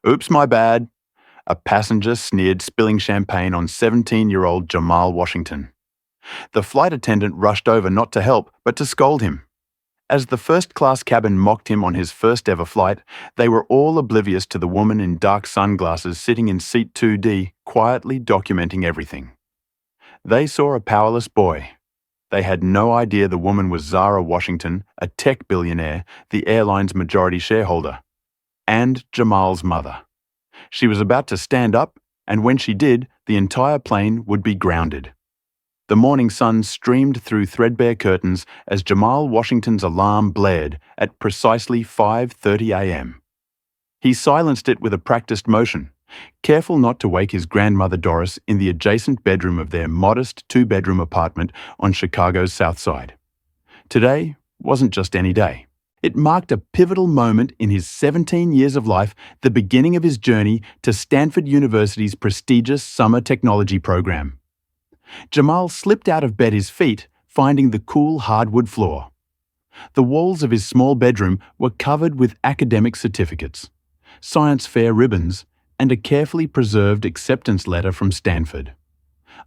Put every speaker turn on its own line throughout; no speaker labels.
Oops, my bad. A passenger sneered, spilling champagne on 17-year-old Jamal Washington. The flight attendant rushed over not to help, but to scold him. As the first-class cabin mocked him on his first-ever flight, they were all oblivious to the woman in dark sunglasses sitting in seat 2D, quietly documenting everything. They saw a powerless boy. They had no idea the woman was Zara Washington, a tech billionaire, the airline's majority shareholder, and Jamal's mother. She was about to stand up, and when she did, the entire plane would be grounded. The morning sun streamed through threadbare curtains as Jamal Washington's alarm blared at precisely 5:30 a.m. He silenced it with a practiced motion, careful not to wake his grandmother Doris in the adjacent bedroom of their modest two-bedroom apartment on Chicago's South Side. Today wasn't just any day. It marked a pivotal moment in his 17 years of life, the beginning of his journey to Stanford University's prestigious summer technology program. Jamal slipped out of bed, his feet finding the cool hardwood floor. The walls of his small bedroom were covered with academic certificates, science fair ribbons, and a carefully preserved acceptance letter from Stanford.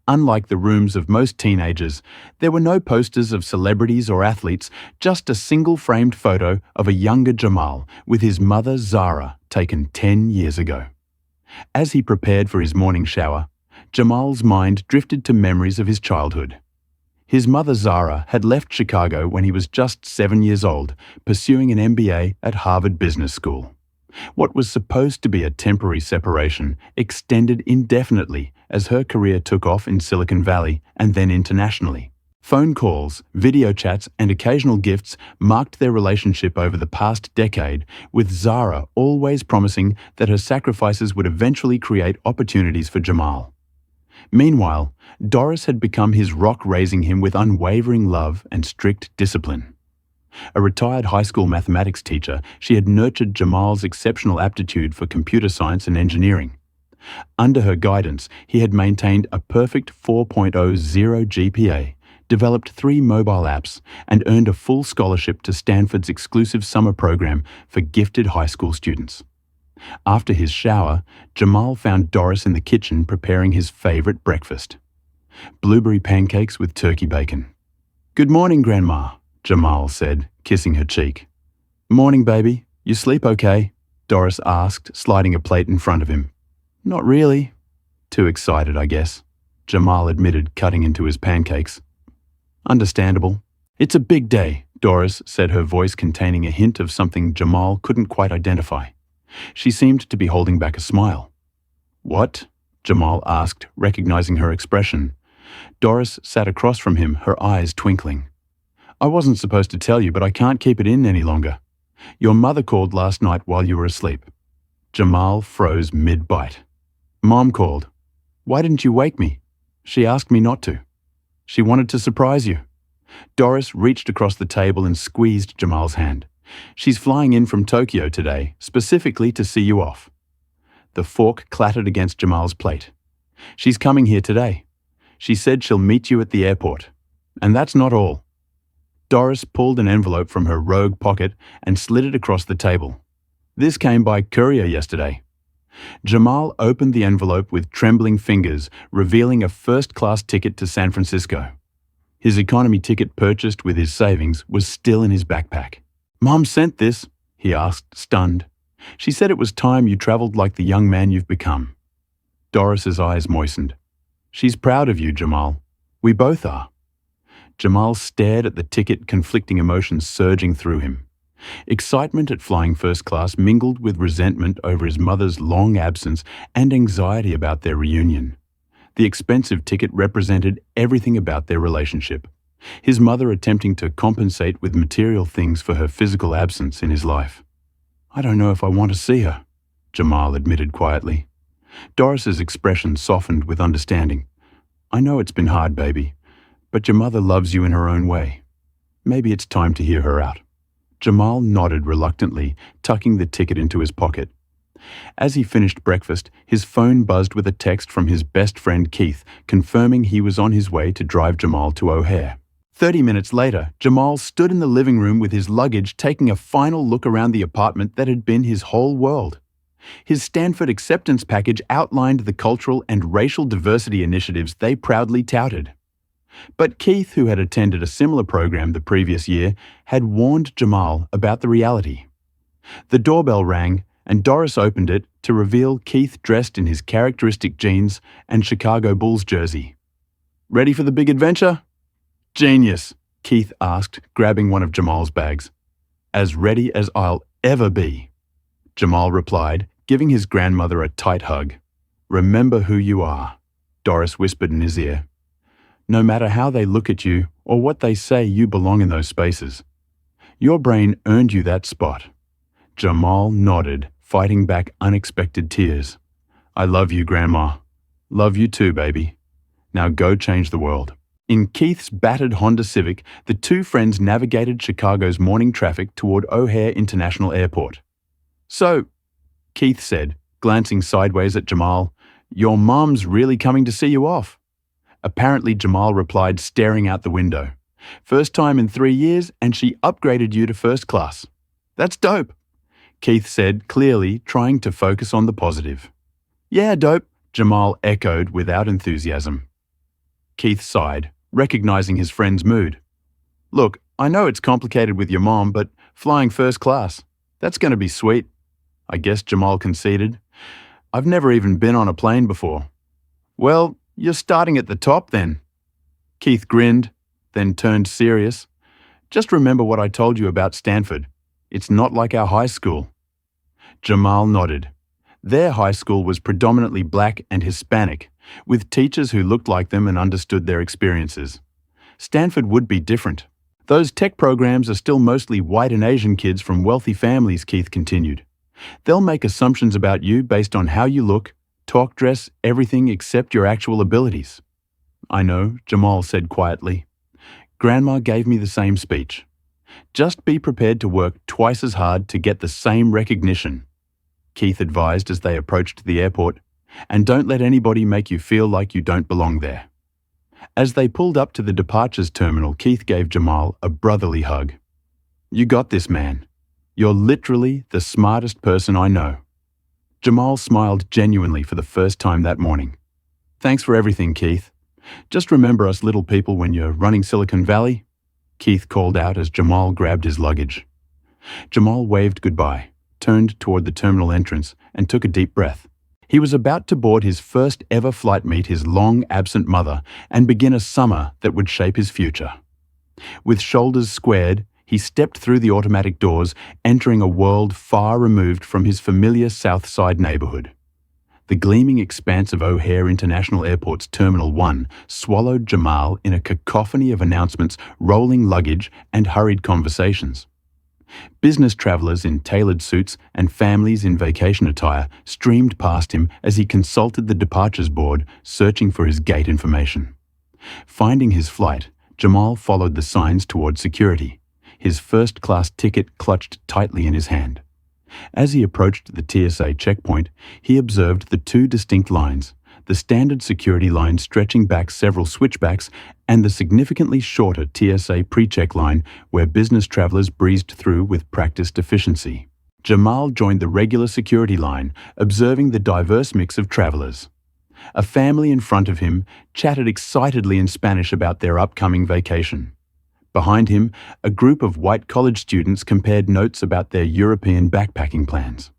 Unlike the rooms of most teenagers, there were no posters of celebrities or athletes, just a single-framed photo of a younger Jamal with his mother Zara, taken 10 years ago. As he prepared for his morning shower, Jamal's mind drifted to memories of his childhood. His mother Zara had left Chicago when he was just 7 years old, pursuing an MBA at Harvard Business School. What was supposed to be a temporary separation extended indefinitely as her career took off in Silicon Valley and then internationally. Phone calls, video chats, and occasional gifts marked their relationship over the past decade, with Zara always promising that her sacrifices would eventually create opportunities for Jamal. Meanwhile, Doris had become his rock, raising him with unwavering love and strict discipline. A retired high school mathematics teacher, she had nurtured Jamal's exceptional aptitude for computer science and engineering. Under her guidance, he had maintained a perfect 4.0 GPA, developed 3 mobile apps, and earned a full scholarship to Stanford's exclusive summer program for gifted high school students. After his shower, Jamal found Doris in the kitchen preparing his favorite breakfast: blueberry pancakes with turkey bacon. "Good morning, Grandma," Jamal said, kissing her cheek. "Morning, baby. You sleep okay?" Doris asked, sliding a plate in front of him. "Not really." "Too excited, I guess," Jamal admitted, cutting into his pancakes. "Understandable." "It's a big day," Doris said, her voice containing a hint of something Jamal couldn't quite identify. She seemed to be holding back a smile. "What?" Jamal asked, recognizing her expression. Doris sat across from him, her eyes twinkling. "I wasn't supposed to tell you, but I can't keep it in any longer. Your mother called last night while you were asleep." Jamal froze mid-bite. "Mom called. Why didn't you wake me?" "She asked me not to. She wanted to surprise you." Doris reached across the table and squeezed Jamal's hand. "She's flying in from Tokyo today, specifically to see you off." The fork clattered against Jamal's plate. "She's coming here today. She said she'll meet you at the airport. And that's not all." Doris pulled an envelope from her rogue pocket and slid it across the table. "This came by courier yesterday." Jamal opened the envelope with trembling fingers, revealing a first-class ticket to San Francisco. His economy ticket, purchased with his savings, was still in his backpack. "Mom sent this?" he asked, stunned. "She said it was time you traveled like the young man you've become." Doris's eyes moistened. "She's proud of you, Jamal. We both are." Jamal stared at the ticket, conflicting emotions surging through him. Excitement at flying first class mingled with resentment over his mother's long absence and anxiety about their reunion. The expensive ticket represented everything about their relationship. His mother attempting to compensate with material things for her physical absence in his life. "I don't know if I want to see her," Jamal admitted quietly. Doris's expression softened with understanding. "I know it's been hard, baby, but your mother loves you in her own way. Maybe it's time to hear her out." Jamal nodded reluctantly, tucking the ticket into his pocket. As he finished breakfast, his phone buzzed with a text from his best friend Keith, confirming he was on his way to drive Jamal to O'Hare. 30 minutes later, Jamal stood in the living room with his luggage, taking a final look around the apartment that had been his whole world. His Stanford acceptance package outlined the cultural and racial diversity initiatives they proudly touted. But Keith, who had attended a similar program the previous year, had warned Jamal about the reality. The doorbell rang, and Doris opened it to reveal Keith dressed in his characteristic jeans and Chicago Bulls jersey. "Ready for the big adventure?" "Genius," Keith asked, grabbing one of Jamal's bags. "As ready as I'll ever be," Jamal replied, giving his grandmother a tight hug. "Remember who you are," Doris whispered in his ear. "No matter how they look at you or what they say, you belong in those spaces. Your brain earned you that spot." Jamal nodded, fighting back unexpected tears. "I love you, Grandma. Love you too, baby. Now go change the world." In Keith's battered Honda Civic, the two friends navigated Chicago's morning traffic toward O'Hare International Airport. "So," Keith said, glancing sideways at Jamal, "your mom's really coming to see you off." Apparently, Jamal replied, staring out the window. "First time in 3 years, and she upgraded you to first class." "That's dope," Keith said, clearly trying to focus on the positive. "Yeah, dope," Jamal echoed without enthusiasm. Keith sighed, recognizing his friend's mood. "Look, I know it's complicated with your mom, but flying first class, that's going to be sweet," I guess Jamal conceded. "I've never even been on a plane before." "Well, you're starting at the top then." Keith grinned, then turned serious. "Just remember what I told you about Stanford. It's not like our high school." Jamal nodded. Their high school was predominantly black and Hispanic, with teachers who looked like them and understood their experiences. Stanford would be different. "Those tech programs are still mostly white and Asian kids from wealthy families," Keith continued. "They'll make assumptions about you based on how you look, talk, dress, everything except your actual abilities." "I know," Jamal said quietly. "Grandma gave me the same speech. Just be prepared to work twice as hard to get the same recognition," Keith advised as they approached the airport. "And don't let anybody make you feel like you don't belong there." As they pulled up to the departures terminal, Keith gave Jamal a brotherly hug. "You got this, man. You're literally the smartest person I know." Jamal smiled genuinely for the first time that morning. "Thanks for everything, Keith. Just remember us little people when you're running Silicon Valley," Keith called out as Jamal grabbed his luggage. Jamal waved goodbye, turned toward the terminal entrance, and took a deep breath. He was about to board his first ever flight, meet his long-absent mother, and begin a summer that would shape his future. With shoulders squared, he stepped through the automatic doors, entering a world far removed from his familiar South Side neighborhood. The gleaming expanse of O'Hare International Airport's Terminal 1 swallowed Jamal in a cacophony of announcements, rolling luggage, and hurried conversations. Business travelers in tailored suits and families in vacation attire streamed past him as he consulted the departures board, searching for his gate information. Finding his flight, Jamal followed the signs toward security, his first-class ticket clutched tightly in his hand. As he approached the TSA checkpoint, he observed the two distinct lines, the standard security line stretching back several switchbacks and the significantly shorter TSA pre-check line where business travelers breezed through with practiced efficiency. Jamal joined the regular security line, observing the diverse mix of travelers. A family in front of him chatted excitedly in Spanish about their upcoming vacation. Behind him, a group of white college students compared notes about their European backpacking plans.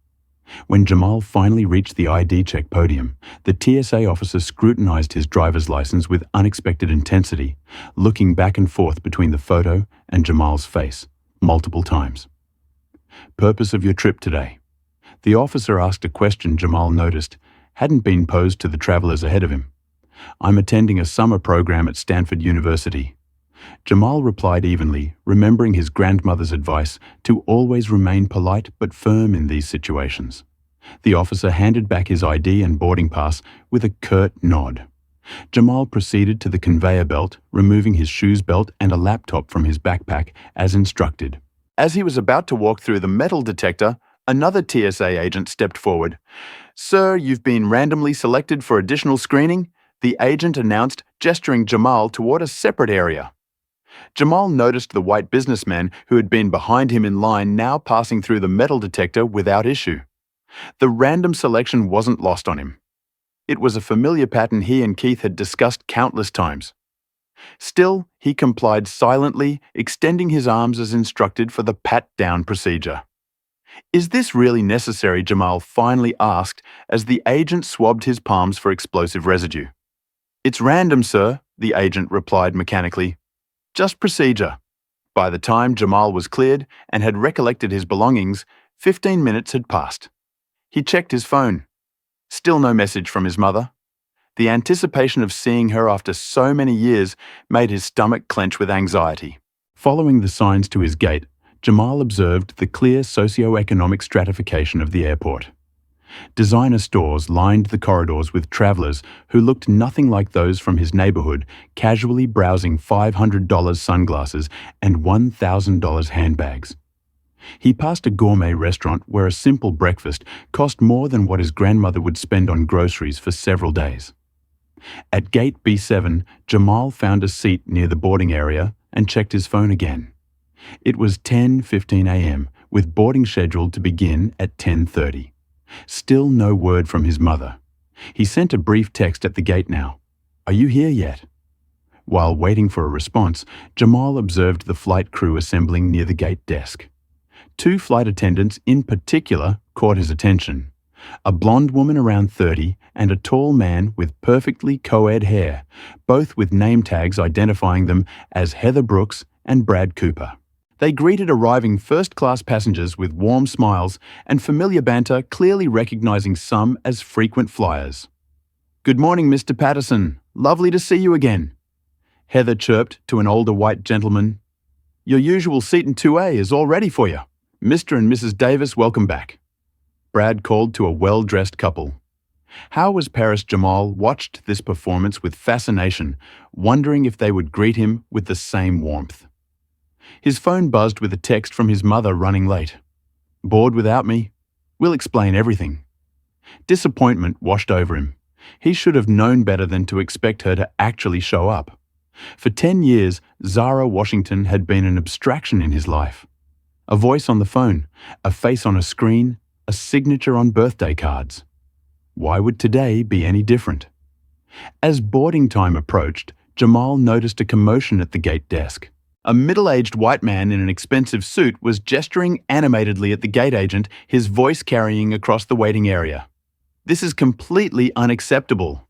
When Jamal finally reached the ID check podium, the TSA officer scrutinized his driver's license with unexpected intensity, looking back and forth between the photo and Jamal's face, multiple times. "Purpose of your trip today?" The officer asked a question Jamal noticed hadn't been posed to the travelers ahead of him. "I'm attending a summer program at Stanford University." Jamal replied evenly, remembering his grandmother's advice to always remain polite but firm in these situations. The officer handed back his ID and boarding pass with a curt nod. Jamal proceeded to the conveyor belt, removing his shoes belt and a laptop from his backpack as instructed. As he was about to walk through the metal detector, another TSA agent stepped forward. "Sir, you've been randomly selected for additional screening," the agent announced, gesturing Jamal toward a separate area. Jamal noticed the white businessman who had been behind him in line now passing through the metal detector without issue. The random selection wasn't lost on him. It was a familiar pattern he and Keith had discussed countless times. Still, he complied silently, extending his arms as instructed for the pat-down procedure. "Is this really necessary?" Jamal finally asked as the agent swabbed his palms for explosive residue. "It's random, sir," the agent replied mechanically. "Just procedure." By the time Jamal was cleared and had recollected his belongings, 15 minutes had passed. He checked his phone. Still no message from his mother. The anticipation of seeing her after so many years made his stomach clench with anxiety. Following the signs to his gate, Jamal observed the clear socio-economic stratification of the airport. Designer stores lined the corridors with travelers who looked nothing like those from his neighborhood, casually browsing $500 sunglasses and $1,000 handbags. He passed a gourmet restaurant where a simple breakfast cost more than what his grandmother would spend on groceries for several days. At gate B7, Jamal found a seat near the boarding area and checked his phone again. It was 10:15 a.m., with boarding scheduled to begin at 10:30. Still no word from his mother. He sent a brief text at the gate now. "Are you here yet?" While waiting for a response, Jamal observed the flight crew assembling near the gate desk. Two flight attendants in particular caught his attention. A blonde woman around 30 and a tall man with perfectly co-ed hair, both with name tags identifying them as Heather Brooks and Brad Cooper. They greeted arriving first-class passengers with warm smiles and familiar banter, clearly recognizing some as frequent flyers. "Good morning, Mr. Patterson. Lovely to see you again," Heather chirped to an older white gentleman. "Your usual seat in 2A is all ready for you. Mr. and Mrs. Davis, welcome back," Brad called to a well-dressed couple. How was Paris Jamal watched this performance with fascination, wondering if they would greet him with the same warmth. His phone buzzed with a text from his mother running late. "Bored without me? We'll explain everything." Disappointment washed over him. He should have known better than to expect her to actually show up. For 10 years, Zara Washington had been an abstraction in his life. A voice on the phone, a face on a screen, a signature on birthday cards. Why would today be any different? As boarding time approached, Jamal noticed a commotion at the gate desk. A middle-aged white man in an expensive suit was gesturing animatedly at the gate agent, his voice carrying across the waiting area. "This is completely unacceptable.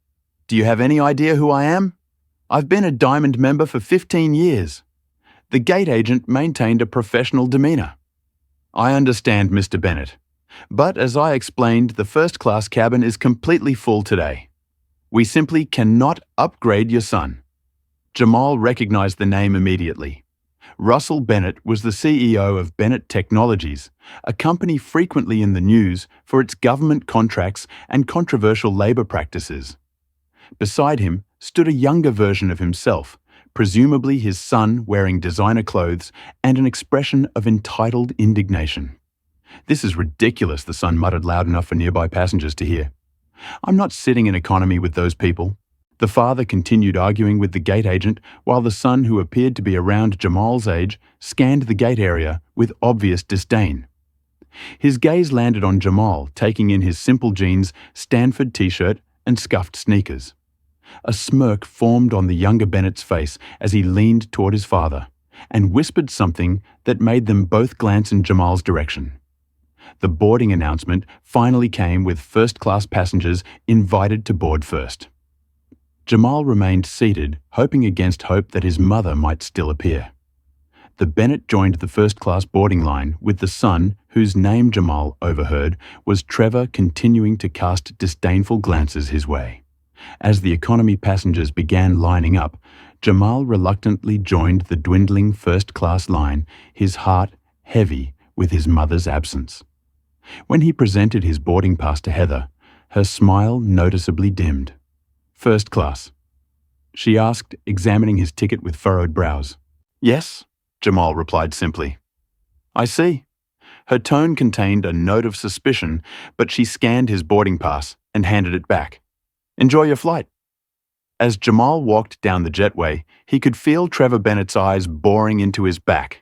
Do you have any idea who I am? I've been a Diamond member for 15 years. The gate agent maintained a professional demeanor. "I understand, Mr. Bennett. But as I explained, the first-class cabin is completely full today. We simply cannot upgrade your son." Jamal recognized the name immediately. Russell Bennett was the CEO of Bennett Technologies, a company frequently in the news for its government contracts and controversial labor practices. Beside him stood a younger version of himself, presumably his son wearing designer clothes and an expression of entitled indignation. "This is ridiculous," the son muttered loud enough for nearby passengers to hear. "I'm not sitting in economy with those people." The father continued arguing with the gate agent while the son, who appeared to be around Jamal's age, scanned the gate area with obvious disdain. His gaze landed on Jamal, taking in his simple jeans, Stanford t-shirt, and scuffed sneakers. A smirk formed on the younger Bennett's face as he leaned toward his father and whispered something that made them both glance in Jamal's direction. The boarding announcement finally came with first-class passengers invited to board first. Jamal remained seated, hoping against hope that his mother might still appear. The Bennett joined the first-class boarding line with the son, whose name Jamal overheard, was Trevor, continuing to cast disdainful glances his way. As the economy passengers began lining up, Jamal reluctantly joined the dwindling first-class line, his heart heavy with his mother's absence. When he presented his boarding pass to Heather, her smile noticeably dimmed. "First class?" she asked, examining his ticket with furrowed brows. "Yes," Jamal replied simply. "I see." Her tone contained a note of suspicion, but she scanned his boarding pass and handed it back. "Enjoy your flight." As Jamal walked down the jetway, he could feel Trevor Bennett's eyes boring into his back.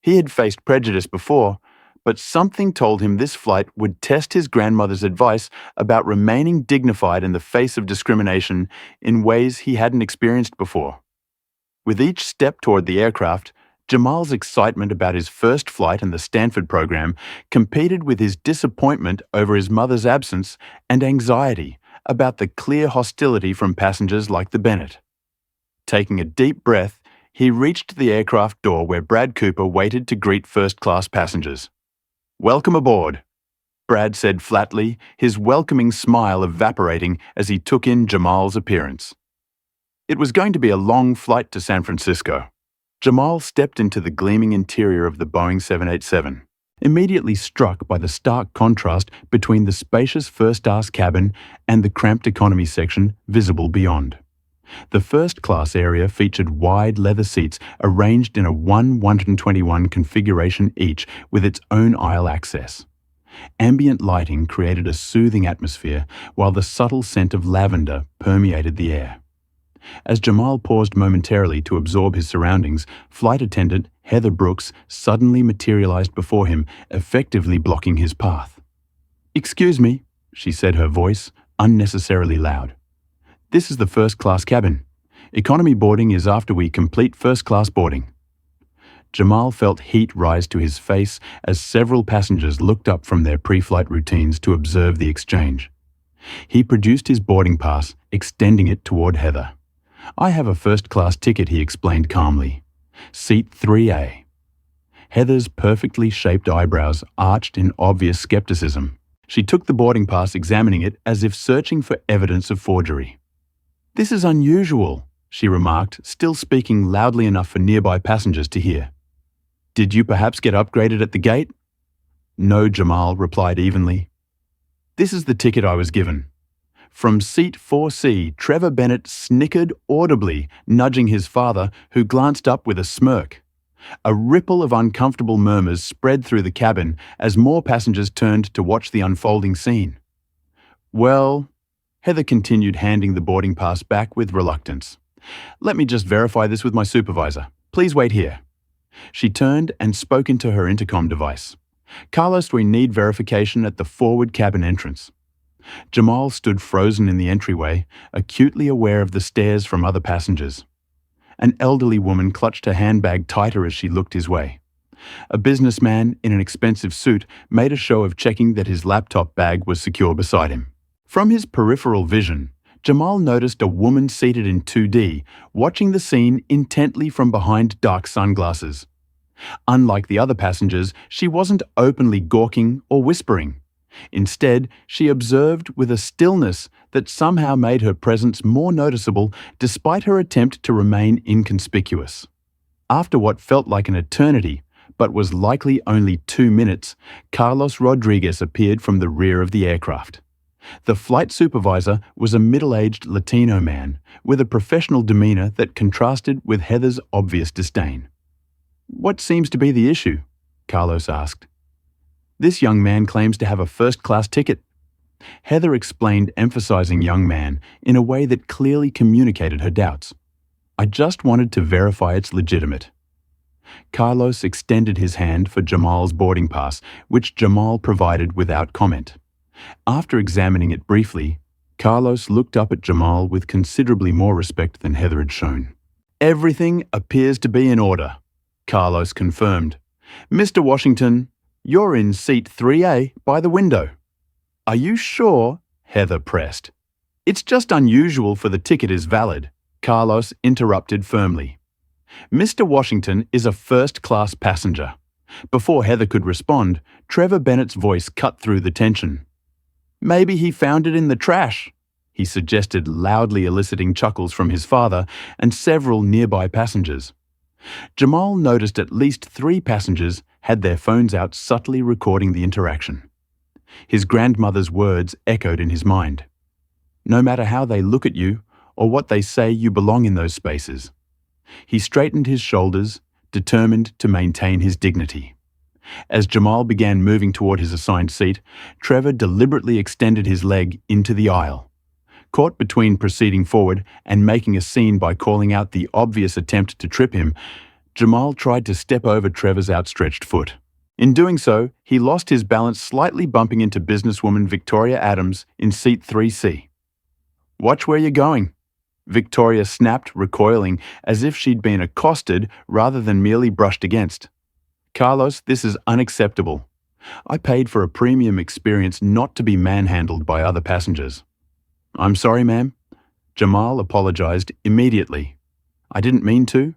He had faced prejudice before, but something told him this flight would test his grandmother's advice about remaining dignified in the face of discrimination in ways he hadn't experienced before. With each step toward the aircraft, Jamal's excitement about his first flight in the Stanford program competed with his disappointment over his mother's absence and anxiety about the clear hostility from passengers like the Bennett. Taking a deep breath, he reached the aircraft door where Brad Cooper waited to greet first-class passengers. "Welcome aboard," Brad said flatly, his welcoming smile evaporating as he took in Jamal's appearance. It was going to be a long flight to San Francisco. Jamal stepped into the gleaming interior of the Boeing 787, immediately struck by the stark contrast between the spacious first-class cabin and the cramped economy section visible beyond. The first-class area featured wide leather seats arranged in a 121 configuration each with its own aisle access. Ambient lighting created a soothing atmosphere while the subtle scent of lavender permeated the air. As Jamal paused momentarily to absorb his surroundings, flight attendant Heather Brooks suddenly materialized before him, effectively blocking his path. "Excuse me," she said, her voice unnecessarily loud. "This is the first-class cabin. Economy boarding is after we complete first-class boarding." Jamal felt heat rise to his face as several passengers looked up from their pre-flight routines to observe the exchange. He produced his boarding pass, extending it toward Heather. "I have a first-class ticket," he explained calmly. "Seat 3A." Heather's perfectly shaped eyebrows arched in obvious skepticism. She took the boarding pass, examining it as if searching for evidence of forgery. "This is unusual," she remarked, still speaking loudly enough for nearby passengers to hear. "Did you perhaps get upgraded at the gate?" "No," Jamal replied evenly. "This is the ticket I was given." From seat 4C, Trevor Bennett snickered audibly, nudging his father, who glanced up with a smirk. A ripple of uncomfortable murmurs spread through the cabin as more passengers turned to watch the unfolding scene. "Well," Heather continued, handing the boarding pass back with reluctance. "Let me just verify this with my supervisor. Please wait here." She turned and spoke into her intercom device. "Carlos, we need verification at the forward cabin entrance." Jamal stood frozen in the entryway, acutely aware of the stares from other passengers. An elderly woman clutched her handbag tighter as she looked his way. A businessman in an expensive suit made a show of checking that his laptop bag was secure beside him. From his peripheral vision, Jamal noticed a woman seated in 2D, watching the scene intently from behind dark sunglasses. Unlike the other passengers, she wasn't openly gawking or whispering. Instead, she observed with a stillness that somehow made her presence more noticeable despite her attempt to remain inconspicuous. After what felt like an eternity, but was likely only 2 minutes, Carlos Rodriguez appeared from the rear of the aircraft. The flight supervisor was a middle-aged Latino man with a professional demeanor that contrasted with Heather's obvious disdain. "What seems to be the issue?" Carlos asked. "This young man claims to have a first-class ticket." Heather explained, emphasizing young man in a way that clearly communicated her doubts. "I just wanted to verify it's legitimate." Carlos extended his hand for Jamal's boarding pass, which Jamal provided without comment. After examining it briefly, Carlos looked up at Jamal with considerably more respect than Heather had shown. "Everything appears to be in order," Carlos confirmed. "Mr. Washington, you're in seat 3A by the window." "Are you sure?" Heather pressed. "It's just unusual for the ticket is valid," Carlos interrupted firmly. "Mr. Washington is a first-class passenger." Before Heather could respond, Trevor Bennett's voice cut through the tension. "Maybe he found it in the trash," he suggested, loudly eliciting chuckles from his father and several nearby passengers. Jamal noticed at least 3 passengers had their phones out, subtly recording the interaction. His grandmother's words echoed in his mind. "No matter how they look at you or what they say, you belong in those spaces." He straightened his shoulders, determined to maintain his dignity. As Jamal began moving toward his assigned seat, Trevor deliberately extended his leg into the aisle. Caught between proceeding forward and making a scene by calling out the obvious attempt to trip him, Jamal tried to step over Trevor's outstretched foot. In doing so, he lost his balance, slightly bumping into businesswoman Victoria Adams in seat 3C. "Watch where you're going," Victoria snapped, recoiling as if she'd been accosted rather than merely brushed against. "Carlos, this is unacceptable. I paid for a premium experience not to be manhandled by other passengers." "I'm sorry, ma'am." Jamal apologized immediately. "I didn't mean to."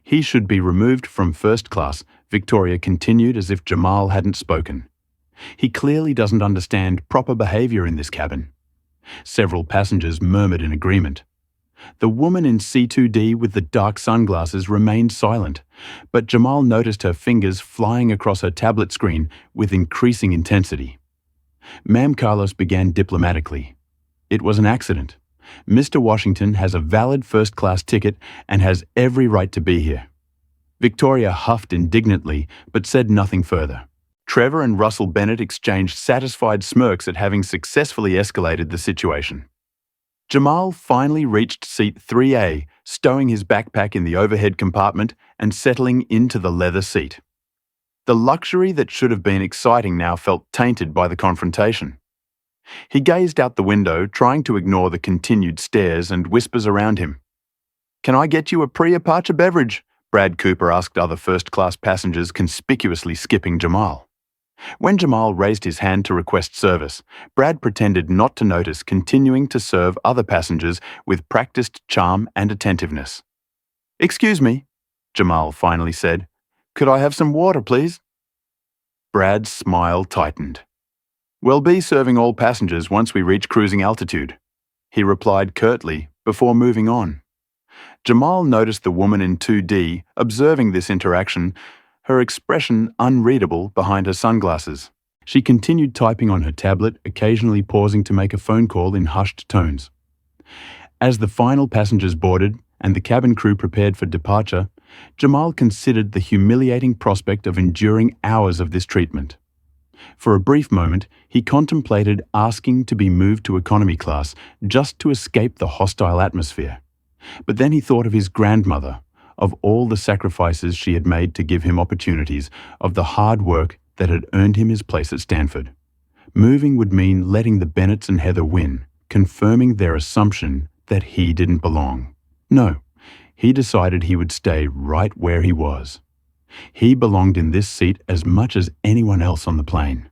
"He should be removed from first class," Victoria continued as if Jamal hadn't spoken. "He clearly doesn't understand proper behavior in this cabin." Several passengers murmured in agreement. The woman in C2D with the dark sunglasses remained silent, but Jamal noticed her fingers flying across her tablet screen with increasing intensity. "Ma'am," Carlos began diplomatically. "It was an accident. Mr. Washington has a valid first-class ticket and has every right to be here." Victoria huffed indignantly, but said nothing further. Trevor and Russell Bennett exchanged satisfied smirks at having successfully escalated the situation. Jamal finally reached seat 3A, stowing his backpack in the overhead compartment and settling into the leather seat. The luxury that should have been exciting now felt tainted by the confrontation. He gazed out the window, trying to ignore the continued stares and whispers around him. "Can I get you a pre-departure beverage?" Brad Cooper asked other first-class passengers, conspicuously skipping Jamal. When Jamal raised his hand to request service, Brad pretended not to notice, continuing to serve other passengers with practiced charm and attentiveness. "Excuse me," Jamal finally said. "Could I have some water, please?" Brad's smile tightened. "We'll be serving all passengers once we reach cruising altitude," he replied curtly before moving on. Jamal noticed the woman in 2D observing this interaction, her expression unreadable behind her sunglasses. She continued typing on her tablet, occasionally pausing to make a phone call in hushed tones. As the final passengers boarded and the cabin crew prepared for departure, Jamal considered the humiliating prospect of enduring hours of this treatment. For a brief moment, he contemplated asking to be moved to economy class just to escape the hostile atmosphere. But then he thought of his grandmother, of all the sacrifices she had made to give him opportunities, of the hard work that had earned him his place at Stanford. Moving would mean letting the Bennetts and Heather win, confirming their assumption that he didn't belong. No, he decided he would stay right where he was. He belonged in this seat as much as anyone else on the plane.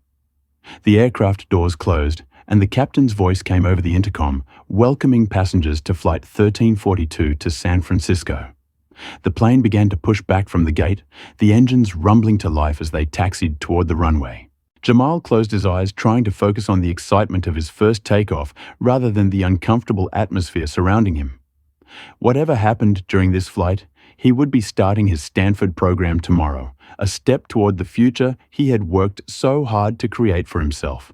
The aircraft doors closed, and the captain's voice came over the intercom, welcoming passengers to Flight 1342 to San Francisco. The plane began to push back from the gate, the engines rumbling to life as they taxied toward the runway. Jamal closed his eyes, trying to focus on the excitement of his first takeoff rather than the uncomfortable atmosphere surrounding him. Whatever happened during this flight, he would be starting his Stanford program tomorrow, a step toward the future he had worked so hard to create for himself.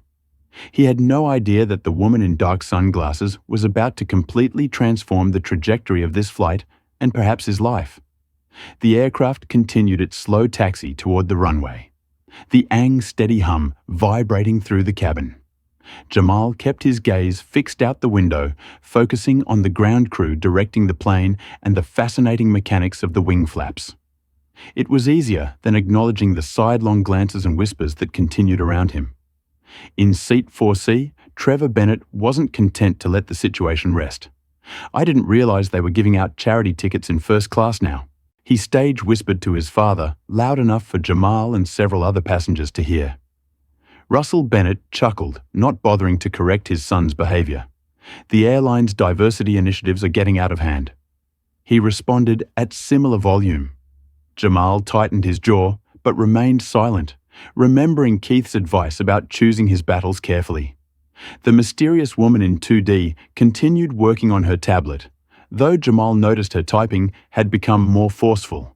He had no idea that the woman in dark sunglasses was about to completely transform the trajectory of this flight and perhaps his life. The aircraft continued its slow taxi toward the runway, the steady hum vibrating through the cabin. Jamal kept his gaze fixed out the window, focusing on the ground crew directing the plane and the fascinating mechanics of the wing flaps. It was easier than acknowledging the sidelong glances and whispers that continued around him. In seat 4C, Trevor Bennett wasn't content to let the situation rest. "I didn't realize they were giving out charity tickets in first class now," he stage whispered to his father, loud enough for Jamal and several other passengers to hear. Russell Bennett chuckled, not bothering to correct his son's behavior. "The airline's diversity initiatives are getting out of hand." He responded at similar volume. Jamal tightened his jaw, but remained silent, remembering Keith's advice about choosing his battles carefully. The mysterious woman in 2D continued working on her tablet, though Jamal noticed her typing had become more forceful,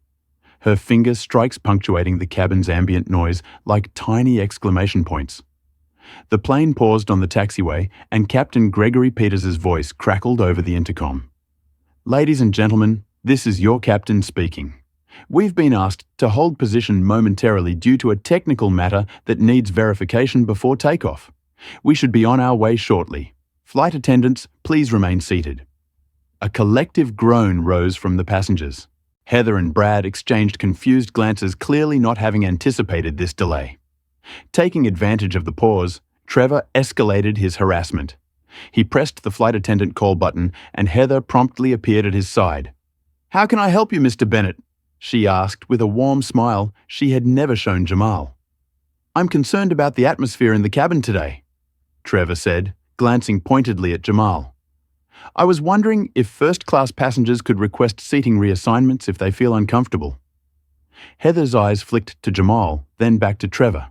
her finger strikes punctuating the cabin's ambient noise like tiny exclamation points. The plane paused on the taxiway, and Captain Gregory Peters's voice crackled over the intercom. "Ladies and gentlemen, this is your captain speaking. We've been asked to hold position momentarily due to a technical matter that needs verification before takeoff. We should be on our way shortly. Flight attendants, please remain seated." A collective groan rose from the passengers. Heather and Brad exchanged confused glances, clearly not having anticipated this delay. Taking advantage of the pause, Trevor escalated his harassment. He pressed the flight attendant call button, and Heather promptly appeared at his side. "How can I help you, Mr. Bennett?" she asked with a warm smile she had never shown Jamal. "I'm concerned about the atmosphere in the cabin today," Trevor said, glancing pointedly at Jamal. "I was wondering if first-class passengers could request seating reassignments if they feel uncomfortable." Heather's eyes flicked to Jamal, then back to Trevor.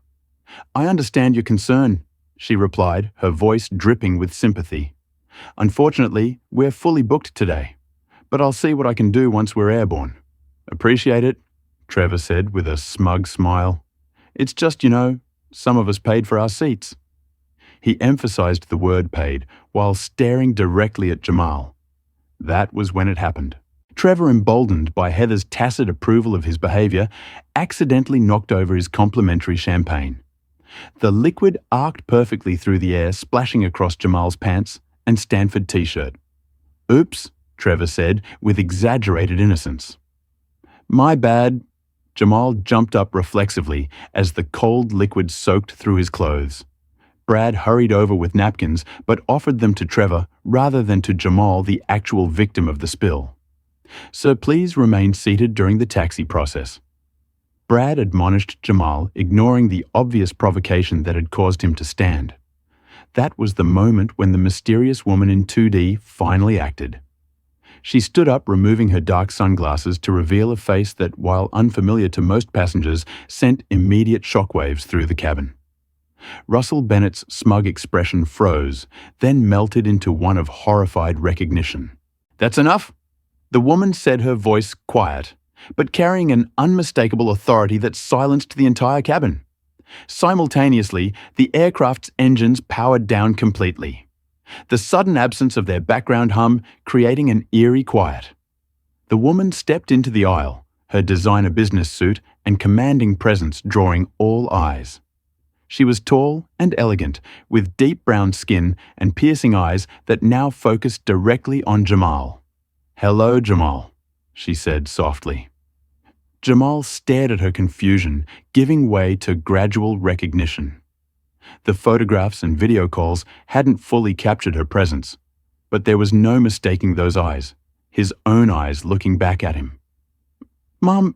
"I understand your concern," she replied, her voice dripping with sympathy. "Unfortunately, we're fully booked today, but I'll see what I can do once we're airborne." "Appreciate it," Trevor said with a smug smile. "It's just, some of us paid for our seats." He emphasized the word paid while staring directly at Jamal. That was when it happened. Trevor, emboldened by Heather's tacit approval of his behavior, accidentally knocked over his complimentary champagne. The liquid arced perfectly through the air, splashing across Jamal's pants and Stanford t-shirt. "Oops," Trevor said with exaggerated innocence. "My bad." Jamal jumped up reflexively as the cold liquid soaked through his clothes. Brad hurried over with napkins but offered them to Trevor rather than to Jamal, the actual victim of the spill. "Sir, please remain seated during the taxi process." Brad admonished Jamal, ignoring the obvious provocation that had caused him to stand. That was the moment when the mysterious woman in 2D finally acted. She stood up, removing her dark sunglasses to reveal a face that, while unfamiliar to most passengers, sent immediate shockwaves through the cabin. Russell Bennett's smug expression froze, then melted into one of horrified recognition. "That's enough," the woman said, her voice quiet, but carrying an unmistakable authority that silenced the entire cabin. Simultaneously, the aircraft's engines powered down completely, the sudden absence of their background hum creating an eerie quiet. The woman stepped into the aisle, her designer business suit and commanding presence drawing all eyes. She was tall and elegant, with deep brown skin and piercing eyes that now focused directly on Jamal. "Hello, Jamal," she said softly. Jamal stared at her confusion, giving way to gradual recognition. The photographs and video calls hadn't fully captured her presence, but there was no mistaking those eyes, his own eyes looking back at him. "Mom,"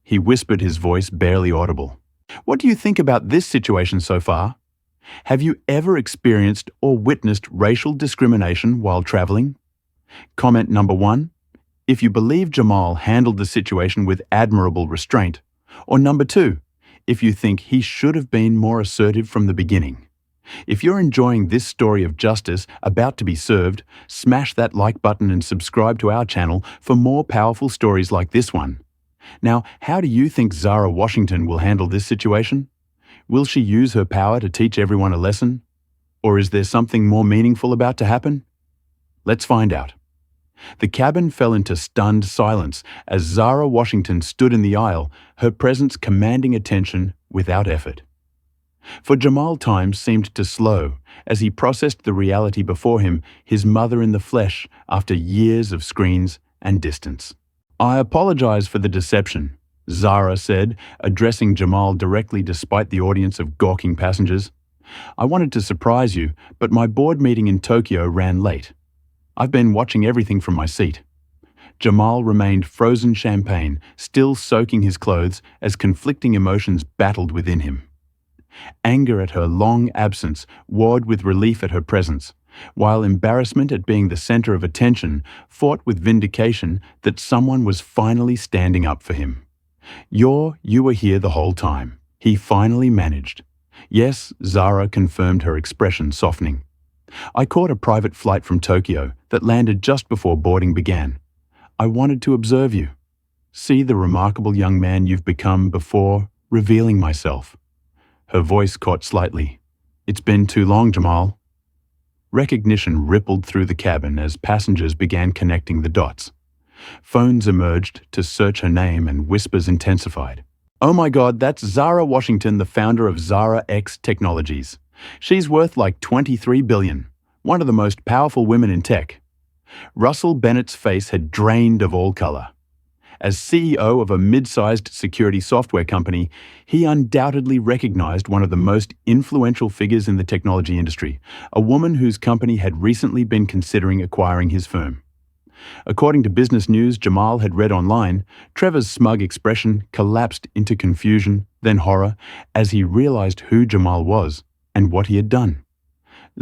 he whispered, his voice barely audible. "What do you think about this situation so far? Have you ever experienced or witnessed racial discrimination while traveling?" Comment number 1, if you believe Jamal handled the situation with admirable restraint. Or number 2, if you think he should have been more assertive from the beginning. If you're enjoying this story of justice about to be served, smash that like button and subscribe to our channel for more powerful stories like this one. Now, how do you think Zara Washington will handle this situation? Will she use her power to teach everyone a lesson? Or is there something more meaningful about to happen? Let's find out. The cabin fell into stunned silence as Zara Washington stood in the aisle, her presence commanding attention without effort. For Jamal, time seemed to slow as he processed the reality before him, his mother in the flesh, after years of screens and distance. "I apologize for the deception," Zara said, addressing Jamal directly despite the audience of gawking passengers. "I wanted to surprise you, but my board meeting in Tokyo ran late. I've been watching everything from my seat." Jamal remained frozen champagne, still soaking his clothes as conflicting emotions battled within him. Anger at her long absence warred with relief at her presence, while embarrassment at being the center of attention fought with vindication that someone was finally standing up for him. You were here the whole time," he finally managed. "Yes," Zara confirmed, her expression softening. "I caught a private flight from Tokyo that landed just before boarding began. I wanted to observe you, see the remarkable young man you've become before revealing myself." Her voice caught slightly. "It's been too long, Jamal." Recognition rippled through the cabin as passengers began connecting the dots. Phones emerged to search her name and whispers intensified. "Oh my God, that's Zara Washington, the founder of Zara X Technologies. She's worth like $23 billion, one of the most powerful women in tech." Russell Bennett's face had drained of all color. As CEO of a mid-sized security software company, he undoubtedly recognized one of the most influential figures in the technology industry, a woman whose company had recently been considering acquiring his firm. According to business news Jamal had read online, Trevor's smug expression collapsed into confusion, then horror, as he realized who Jamal was and what he had done.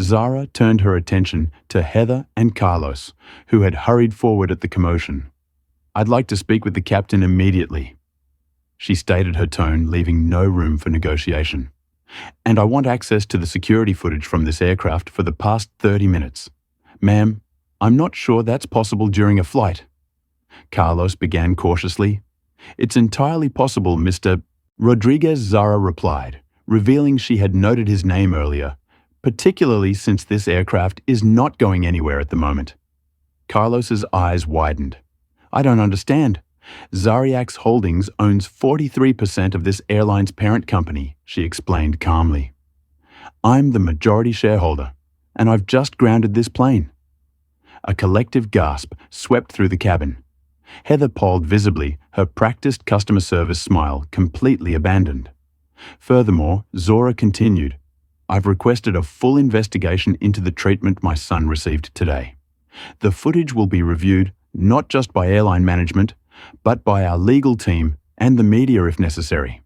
Zara turned her attention to Heather and Carlos, who had hurried forward at the commotion. "I'd like to speak with the captain immediately," she stated, her tone leaving no room for negotiation. "And I want access to the security footage from this aircraft for the past 30 minutes. Ma'am, I'm not sure that's possible during a flight." Carlos began cautiously. "It's entirely possible, Mr. Rodriguez," Zara replied, revealing she had noted his name earlier, "particularly since this aircraft is not going anywhere at the moment." Carlos's eyes widened. "I don't understand. Zariax Holdings owns 43% of this airline's parent company," she explained calmly. "I'm the majority shareholder, and I've just grounded this plane." A collective gasp swept through the cabin. Heather polled visibly, her practiced customer service smile completely abandoned. Furthermore, Zora continued, "I've requested a full investigation into the treatment my son received today. The footage will be reviewed not just by airline management, but by our legal team and the media if necessary."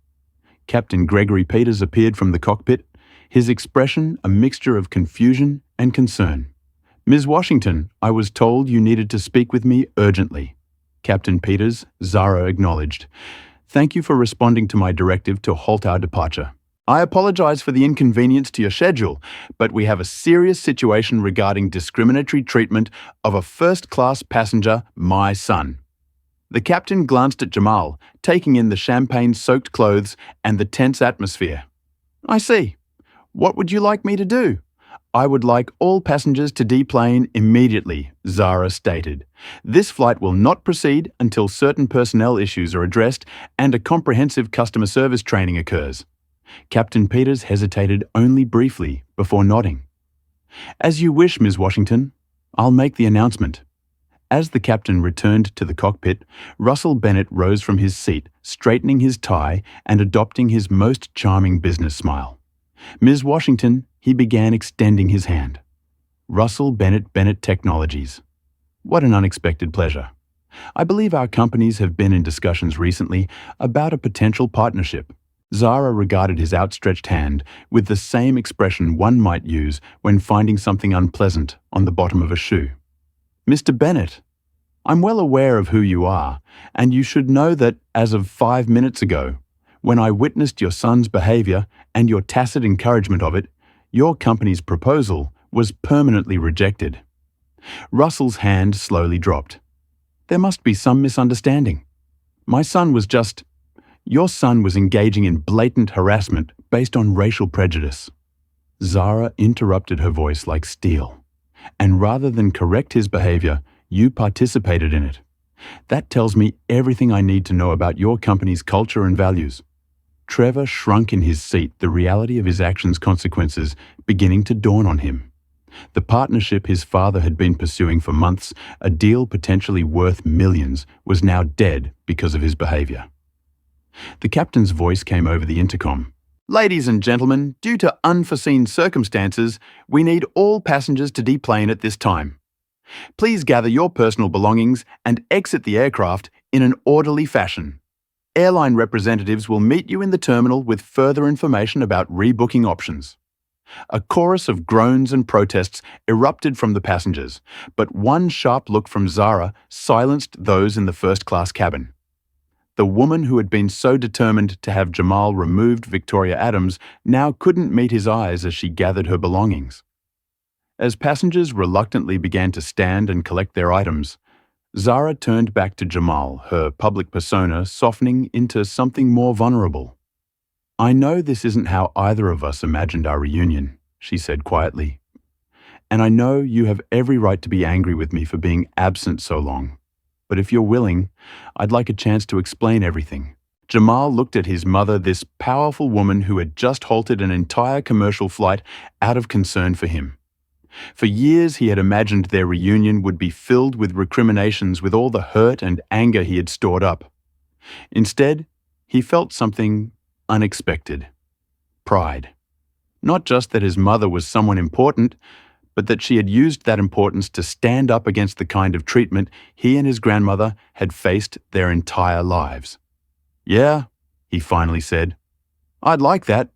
Captain Gregory Peters appeared from the cockpit, his expression a mixture of confusion and concern. "Ms. Washington, I was told you needed to speak with me urgently." "Captain Peters," Zara acknowledged. "Thank you for responding to my directive to halt our departure. I apologize for the inconvenience to your schedule, but we have a serious situation regarding discriminatory treatment of a first-class passenger, my son." The captain glanced at Jamal, taking in the champagne-soaked clothes and the tense atmosphere. "I see. What would you like me to do?" "I would like all passengers to deplane immediately," Zara stated. "This flight will not proceed until certain personnel issues are addressed and a comprehensive customer service training occurs." Captain Peters hesitated only briefly before nodding. "As you wish, Ms. Washington. I'll make the announcement." As the captain returned to the cockpit, Russell Bennett rose from his seat, straightening his tie and adopting his most charming business smile. "Ms. Washington," he began, extending his hand. "Russell Bennett Technologies. What an unexpected pleasure. I believe our companies have been in discussions recently about a potential partnership." Zara regarded his outstretched hand with the same expression one might use when finding something unpleasant on the bottom of a shoe. "Mr. Bennett, I'm well aware of who you are, and you should know that as of 5 minutes ago, when I witnessed your son's behavior and your tacit encouragement of it, your company's proposal was permanently rejected." Russell's hand slowly dropped. "There must be some misunderstanding. Your son was engaging in blatant harassment based on racial prejudice." Zara interrupted, her voice like steel. "And rather than correct his behavior, you participated in it. That tells me everything I need to know about your company's culture and values." Trevor shrunk in his seat, the reality of his actions' consequences beginning to dawn on him. The partnership his father had been pursuing for months, a deal potentially worth millions, was now dead because of his behavior. The captain's voice came over the intercom. "Ladies and gentlemen, due to unforeseen circumstances, we need all passengers to deplane at this time. Please gather your personal belongings and exit the aircraft in an orderly fashion. Airline representatives will meet you in the terminal with further information about rebooking options." A chorus of groans and protests erupted from the passengers, but one sharp look from Zara silenced those in the first-class cabin. The woman who had been so determined to have Jamal removed, Victoria Adams, now couldn't meet his eyes as she gathered her belongings. As passengers reluctantly began to stand and collect their items, Zara turned back to Jamal, her public persona softening into something more vulnerable. "I know this isn't how either of us imagined our reunion," she said quietly. "And I know you have every right to be angry with me for being absent so long. But if you're willing, I'd like a chance to explain everything." Jamal looked at his mother, this powerful woman who had just halted an entire commercial flight out of concern for him. For years he had imagined their reunion would be filled with recriminations with all the hurt and anger he had stored up. Instead, he felt something unexpected. Pride. Not just that his mother was someone important, but that she had used that importance to stand up against the kind of treatment he and his grandmother had faced their entire lives. "Yeah," he finally said, "I'd like that."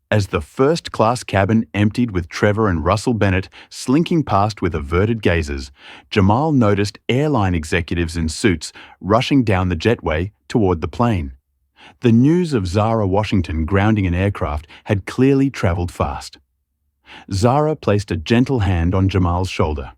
As the first-class cabin emptied with Trevor and Russell Bennett slinking past with averted gazes, Jamal noticed airline executives in suits rushing down the jetway toward the plane. The news of Zara Washington grounding an aircraft had clearly traveled fast. Zara placed a gentle hand on Jamal's shoulder.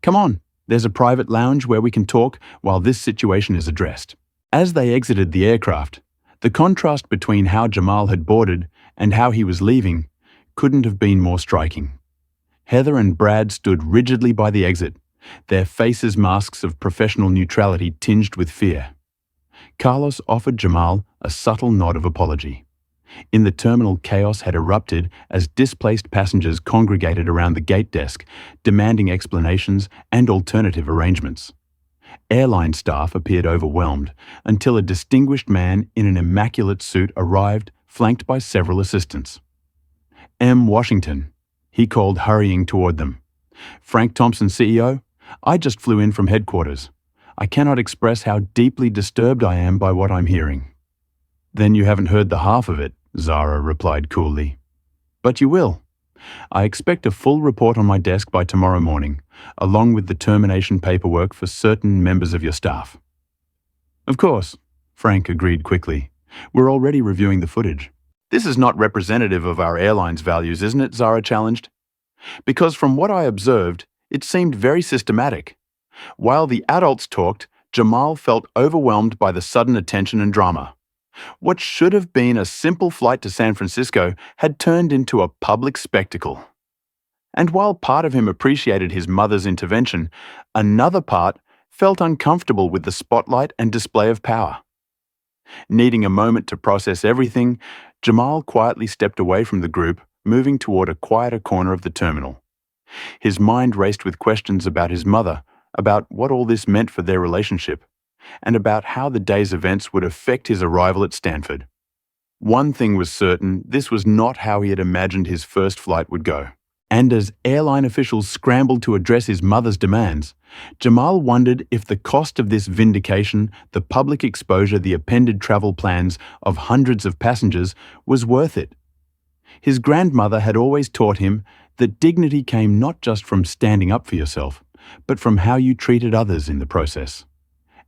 "Come on, there's a private lounge where we can talk while this situation is addressed." As they exited the aircraft, the contrast between how Jamal had boarded and how he was leaving couldn't have been more striking. Heather and Brad stood rigidly by the exit, their faces masks of professional neutrality tinged with fear. Carlos offered Jamal a subtle nod of apology. In the terminal, chaos had erupted as displaced passengers congregated around the gate desk, demanding explanations and alternative arrangements. Airline staff appeared overwhelmed until a distinguished man in an immaculate suit arrived, flanked by several assistants. "M. Washington," he called, hurrying toward them. "Frank Thompson, CEO, I just flew in from headquarters. I cannot express how deeply disturbed I am by what I'm hearing." "Then you haven't heard the half of it," Zara replied coolly. "But you will. I expect a full report on my desk by tomorrow morning, along with the termination paperwork for certain members of your staff." "Of course," Frank agreed quickly. "We're already reviewing the footage." "This is not representative of our airline's values, isn't it?" Zara challenged. "Because from what I observed, it seemed very systematic. While the adults talked, Jamal felt overwhelmed by the sudden attention and drama. What should have been a simple flight to San Francisco had turned into a public spectacle. And while part of him appreciated his mother's intervention, another part felt uncomfortable with the spotlight and display of power. Needing a moment to process everything, Jamal quietly stepped away from the group, moving toward a quieter corner of the terminal. His mind raced with questions about his mother, about what all this meant for their relationship, and about how the day's events would affect his arrival at Stanford. One thing was certain, this was not how he had imagined his first flight would go. And as airline officials scrambled to address his mother's demands, Jamal wondered if the cost of this vindication, the public exposure, the appended travel plans of hundreds of passengers, was worth it. His grandmother had always taught him that dignity came not just from standing up for yourself, but from how you treated others in the process.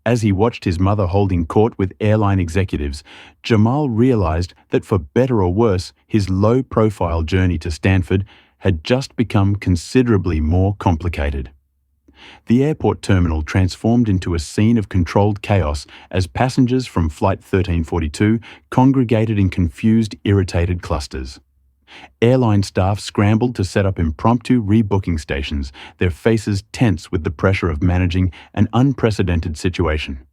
As he watched his mother holding court with airline executives, Jamal realized that for better or worse, his low-profile journey to Stanford had just become considerably more complicated. The airport terminal transformed into a scene of controlled chaos as passengers from Flight 1342 congregated in confused, irritated clusters. Airline staff scrambled to set up impromptu rebooking stations, their faces tense with the pressure of managing an unprecedented situation.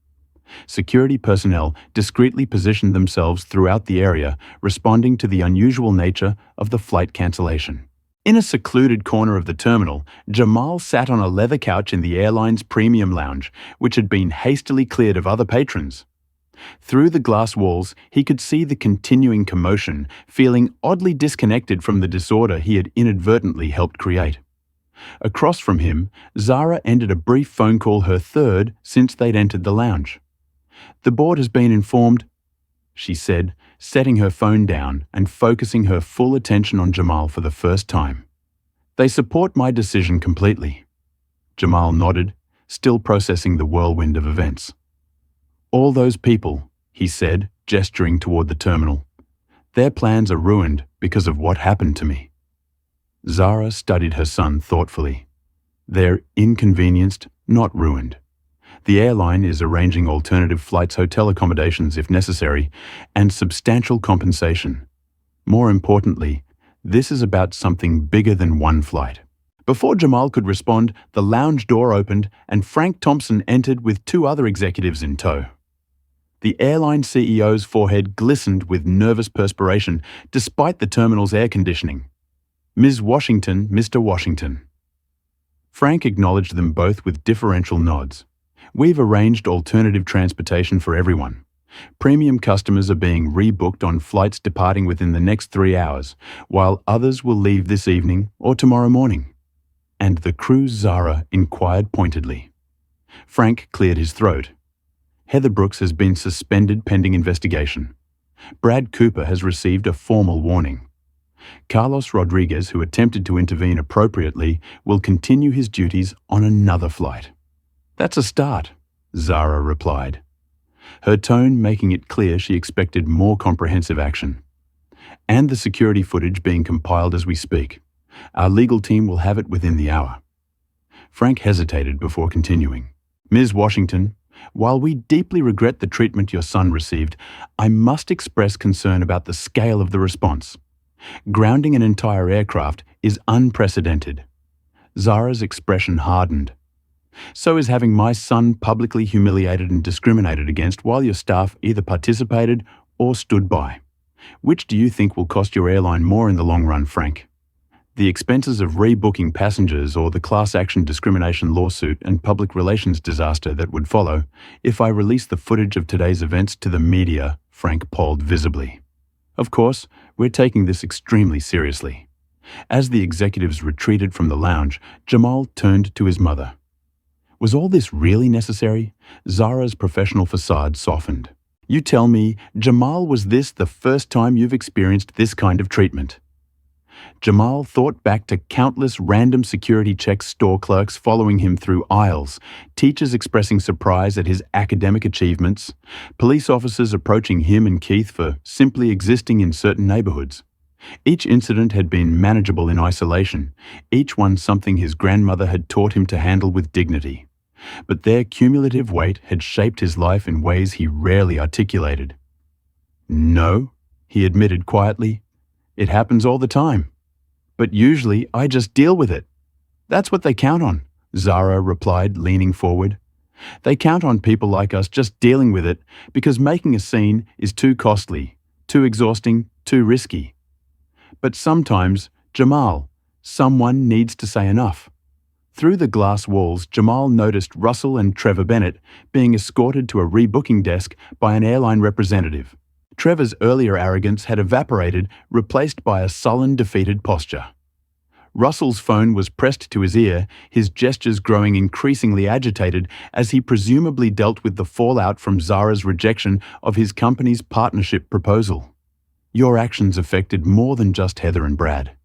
Security personnel discreetly positioned themselves throughout the area, responding to the unusual nature of the flight cancellation. In a secluded corner of the terminal, Jamal sat on a leather couch in the airline's premium lounge, which had been hastily cleared of other patrons. Through the glass walls, he could see the continuing commotion, feeling oddly disconnected from the disorder he had inadvertently helped create. Across from him, Zara ended a brief phone call, her third since they'd entered the lounge. "The board has been informed," she said, setting her phone down and focusing her full attention on Jamal for the first time. "They support my decision completely." Jamal nodded, still processing the whirlwind of events. "All those people," he said, gesturing toward the terminal, "their plans are ruined because of what happened to me." Zara studied her son thoughtfully. "They're inconvenienced, not ruined. The airline is arranging alternative flights, hotel accommodations if necessary, and substantial compensation. More importantly, this is about something bigger than one flight." Before Jamal could respond, the lounge door opened and Frank Thompson entered with two other executives in tow. The airline CEO's forehead glistened with nervous perspiration despite the terminal's air conditioning. Ms. Washington, Mr. Washington. Frank acknowledged them both with differential nods. We've arranged alternative transportation for everyone. Premium customers are being rebooked on flights departing within the next 3 hours, while others will leave this evening or tomorrow morning. And the crew, Zara inquired pointedly. Frank cleared his throat. Heather Brooks has been suspended pending investigation. Brad Cooper has received a formal warning. Carlos Rodriguez, who attempted to intervene appropriately, will continue his duties on another flight. That's a start, Zara replied, her tone making it clear she expected more comprehensive action. And the security footage being compiled as we speak. Our legal team will have it within the hour. Frank hesitated before continuing. Ms. Washington, while we deeply regret the treatment your son received, I must express concern about the scale of the response. Grounding an entire aircraft is unprecedented. Zara's expression hardened. So is having my son publicly humiliated and discriminated against while your staff either participated or stood by. Which do you think will cost your airline more in the long run, Frank? The expenses of rebooking passengers or the class action discrimination lawsuit and public relations disaster that would follow if I release the footage of today's events to the media, Frank polled visibly. Of course, we're taking this extremely seriously. As the executives retreated from the lounge, Jamal turned to his mother. Was all this really necessary? Zara's professional facade softened. You tell me, Jamal, was this the first time you've experienced this kind of treatment? Jamal thought back to countless random security check store clerks following him through aisles, teachers expressing surprise at his academic achievements, police officers approaching him and Keith for simply existing in certain neighborhoods. Each incident had been manageable in isolation, each one something his grandmother had taught him to handle with dignity. But their cumulative weight had shaped his life in ways he rarely articulated. No, he admitted quietly. It happens all the time. But usually I just deal with it. That's what they count on, Zara replied, leaning forward. They count on people like us just dealing with it because making a scene is too costly, too exhausting, too risky. But sometimes, Jamal, someone needs to say enough. Through the glass walls, Jamal noticed Russell and Trevor Bennett being escorted to a rebooking desk by an airline representative. Trevor's earlier arrogance had evaporated, replaced by a sullen, defeated posture. Russell's phone was pressed to his ear, his gestures growing increasingly agitated as he presumably dealt with the fallout from Zara's rejection of his company's partnership proposal. Your actions affected more than just Heather and Brad.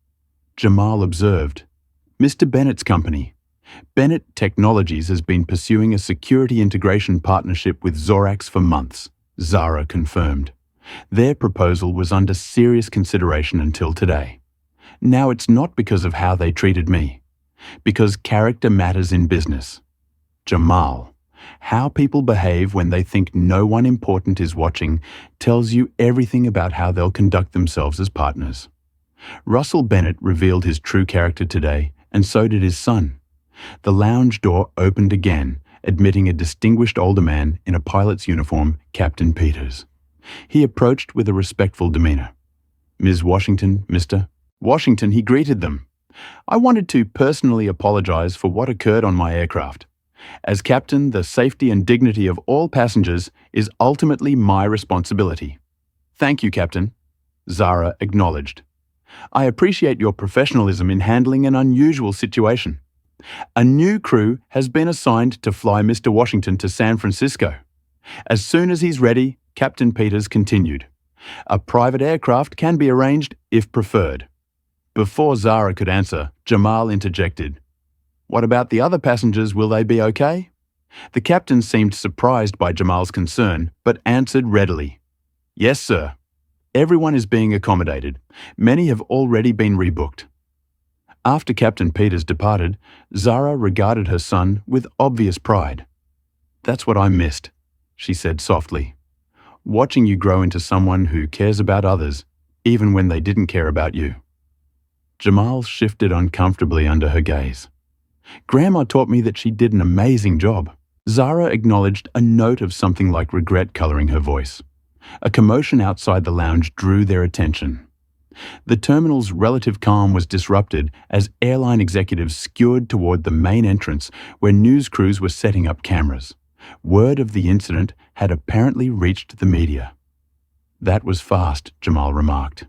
Jamal observed. Mr. Bennett's company. Bennett Technologies has been pursuing a security integration partnership with Zorax for months, Zara confirmed. Their proposal was under serious consideration until today. Now it's not because of how they treated me, because character matters in business. Jamal, how people behave when they think no one important is watching tells you everything about how they'll conduct themselves as partners. Russell Bennett revealed his true character today, and so did his son. The lounge door opened again, admitting a distinguished older man in a pilot's uniform, Captain Peters. He approached with a respectful demeanor. Ms. Washington, Mr. Washington, he greeted them. I wanted to personally apologize for what occurred on my aircraft. As captain, the safety and dignity of all passengers is ultimately my responsibility. Thank you, Captain, Zara acknowledged. I appreciate your professionalism in handling an unusual situation. A new crew has been assigned to fly Mr. Washington to San Francisco. As soon as he's ready, Captain Peters continued. A private aircraft can be arranged if preferred. Before Zara could answer, Jamal interjected. What about the other passengers? Will they be okay? The captain seemed surprised by Jamal's concern, but answered readily. Yes, sir. Everyone is being accommodated. Many have already been rebooked. After Captain Peters departed, Zara regarded her son with obvious pride. That's what I missed, she said softly. Watching you grow into someone who cares about others, even when they didn't care about you. Jamal shifted uncomfortably under her gaze. Grandma taught me that she did an amazing job. Zara acknowledged a note of something like regret coloring her voice. A commotion outside the lounge drew their attention. The terminal's relative calm was disrupted as airline executives skewed toward the main entrance where news crews were setting up cameras. Word of the incident had apparently reached the media. That was fast, Jamal remarked.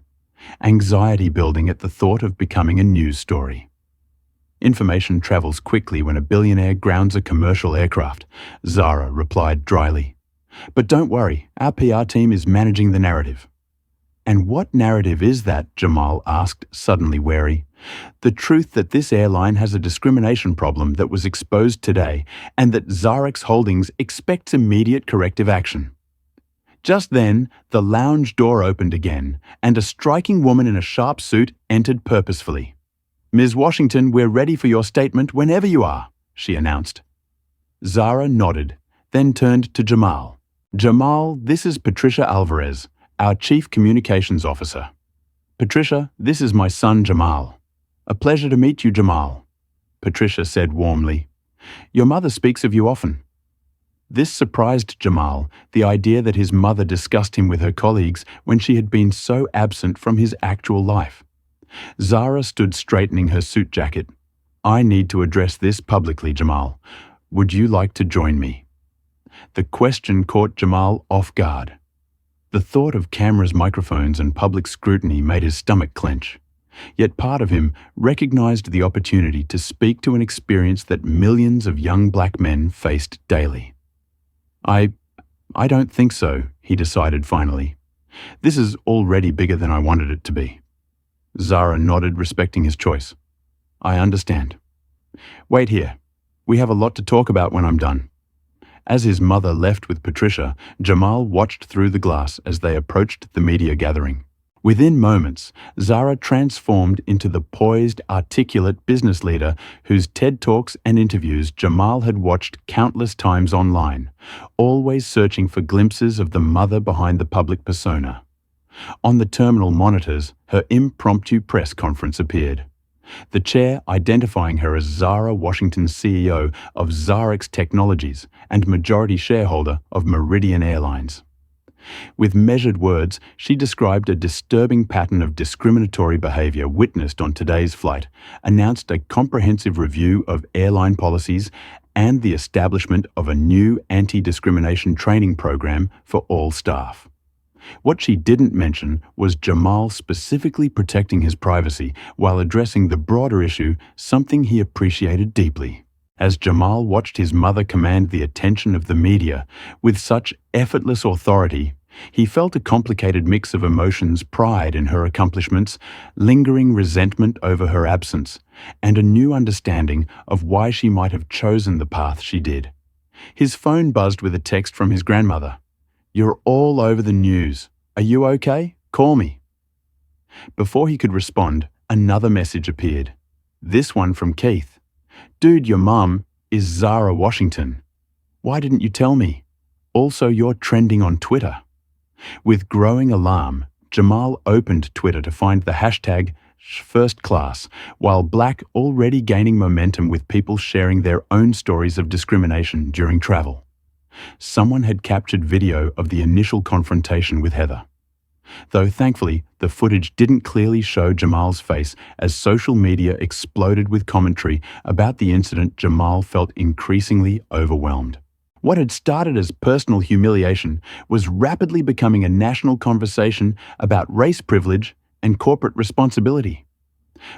Anxiety building at the thought of becoming a news story. Information travels quickly when a billionaire grounds a commercial aircraft, Zara replied dryly. But don't worry, our PR team is managing the narrative. And what narrative is that? Jamal asked, suddenly wary. The truth that this airline has a discrimination problem that was exposed today and that Zarex Holdings expects immediate corrective action. Just then, the lounge door opened again, and a striking woman in a sharp suit entered purposefully. Ms. Washington, we're ready for your statement whenever you are, she announced. Zara nodded, then turned to Jamal. Jamal, this is Patricia Alvarez, our Chief Communications Officer. Patricia, this is my son Jamal. A pleasure to meet you, Jamal, Patricia said warmly. Your mother speaks of you often. This surprised Jamal, the idea that his mother discussed him with her colleagues when she had been so absent from his actual life. Zara stood straightening her suit jacket. I need to address this publicly, Jamal. Would you like to join me? The question caught Jamal off guard. The thought of cameras, microphones, and public scrutiny made his stomach clench. Yet part of him recognized the opportunity to speak to an experience that millions of young black men faced daily. I don't think so, he decided finally. This is already bigger than I wanted it to be. Zara nodded, respecting his choice. I understand. Wait here. We have a lot to talk about when I'm done. As his mother left with Patricia, Jamal watched through the glass as they approached the media gathering. Within moments, Zara transformed into the poised, articulate business leader whose TED Talks and interviews Jamal had watched countless times online, always searching for glimpses of the mother behind the public persona. On the terminal monitors, her impromptu press conference appeared. The chair identifying her as Zara Washington, CEO of Zarex Technologies and majority shareholder of Meridian Airlines. With measured words, she described a disturbing pattern of discriminatory behavior witnessed on today's flight, announced a comprehensive review of airline policies, and the establishment of a new anti-discrimination training program for all staff. What she didn't mention was Jamal specifically protecting his privacy while addressing the broader issue, something he appreciated deeply. As Jamal watched his mother command the attention of the media with such effortless authority, he felt a complicated mix of emotions: pride in her accomplishments, lingering resentment over her absence, and a new understanding of why she might have chosen the path she did. His phone buzzed with a text from his grandmother. You're all over the news. Are you okay? Call me. Before he could respond, another message appeared. This one from Keith. Dude, your mum is Zara Washington. Why didn't you tell me? Also, you're trending on Twitter. With growing alarm, Jamal opened Twitter to find the hashtag #FirstClass, while Black already gaining momentum with people sharing their own stories of discrimination during travel. Someone had captured video of the initial confrontation with Heather. Though thankfully, the footage didn't clearly show Jamal's face as social media exploded with commentary about the incident. Jamal felt increasingly overwhelmed. What had started as personal humiliation was rapidly becoming a national conversation about race privilege and corporate responsibility.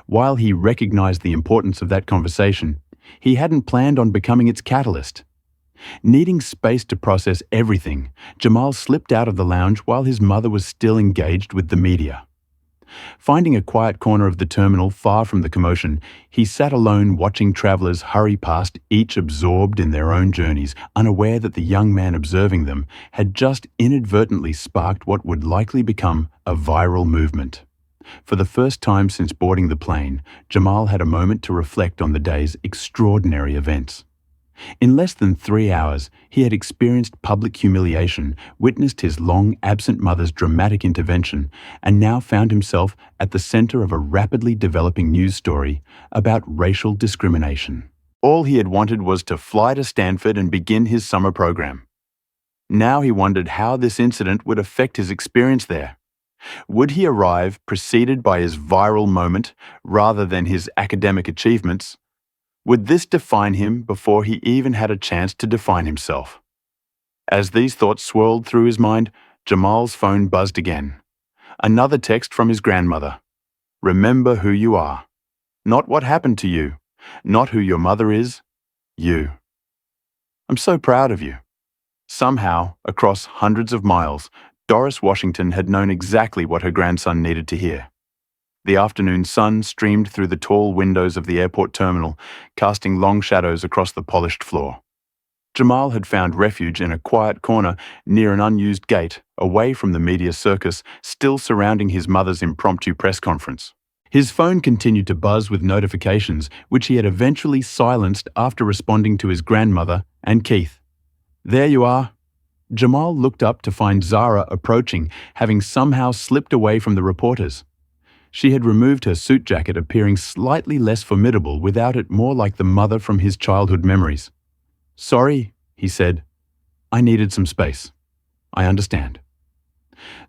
While he recognized the importance of that conversation, he hadn't planned on becoming its catalyst. Needing space to process everything, Jamal slipped out of the lounge while his mother was still engaged with the media. Finding a quiet corner of the terminal far from the commotion, he sat alone watching travelers hurry past, each absorbed in their own journeys, unaware that the young man observing them had just inadvertently sparked what would likely become a viral movement. For the first time since boarding the plane, Jamal had a moment to reflect on the day's extraordinary events. In less than 3 hours, he had experienced public humiliation, witnessed his long-absent mother's dramatic intervention, and now found himself at the center of a rapidly developing news story about racial discrimination. All he had wanted was to fly to Stanford and begin his summer program. Now he wondered how this incident would affect his experience there. Would he arrive preceded by his viral moment rather than his academic achievements? Would this define him before he even had a chance to define himself? As these thoughts swirled through his mind, Jamal's phone buzzed again. Another text from his grandmother. Remember who you are. Not what happened to you. Not who your mother is. You. I'm so proud of you. Somehow, across hundreds of miles, Doris Washington had known exactly what her grandson needed to hear. The afternoon sun streamed through the tall windows of the airport terminal, casting long shadows across the polished floor. Jamal had found refuge in a quiet corner near an unused gate, away from the media circus still surrounding his mother's impromptu press conference. His phone continued to buzz with notifications, which he had eventually silenced after responding to his grandmother and Keith. There you are. Jamal looked up to find Zara approaching, having somehow slipped away from the reporters. She had removed her suit jacket, appearing slightly less formidable without it, more like the mother from his childhood memories. Sorry, he said. I needed some space. I understand.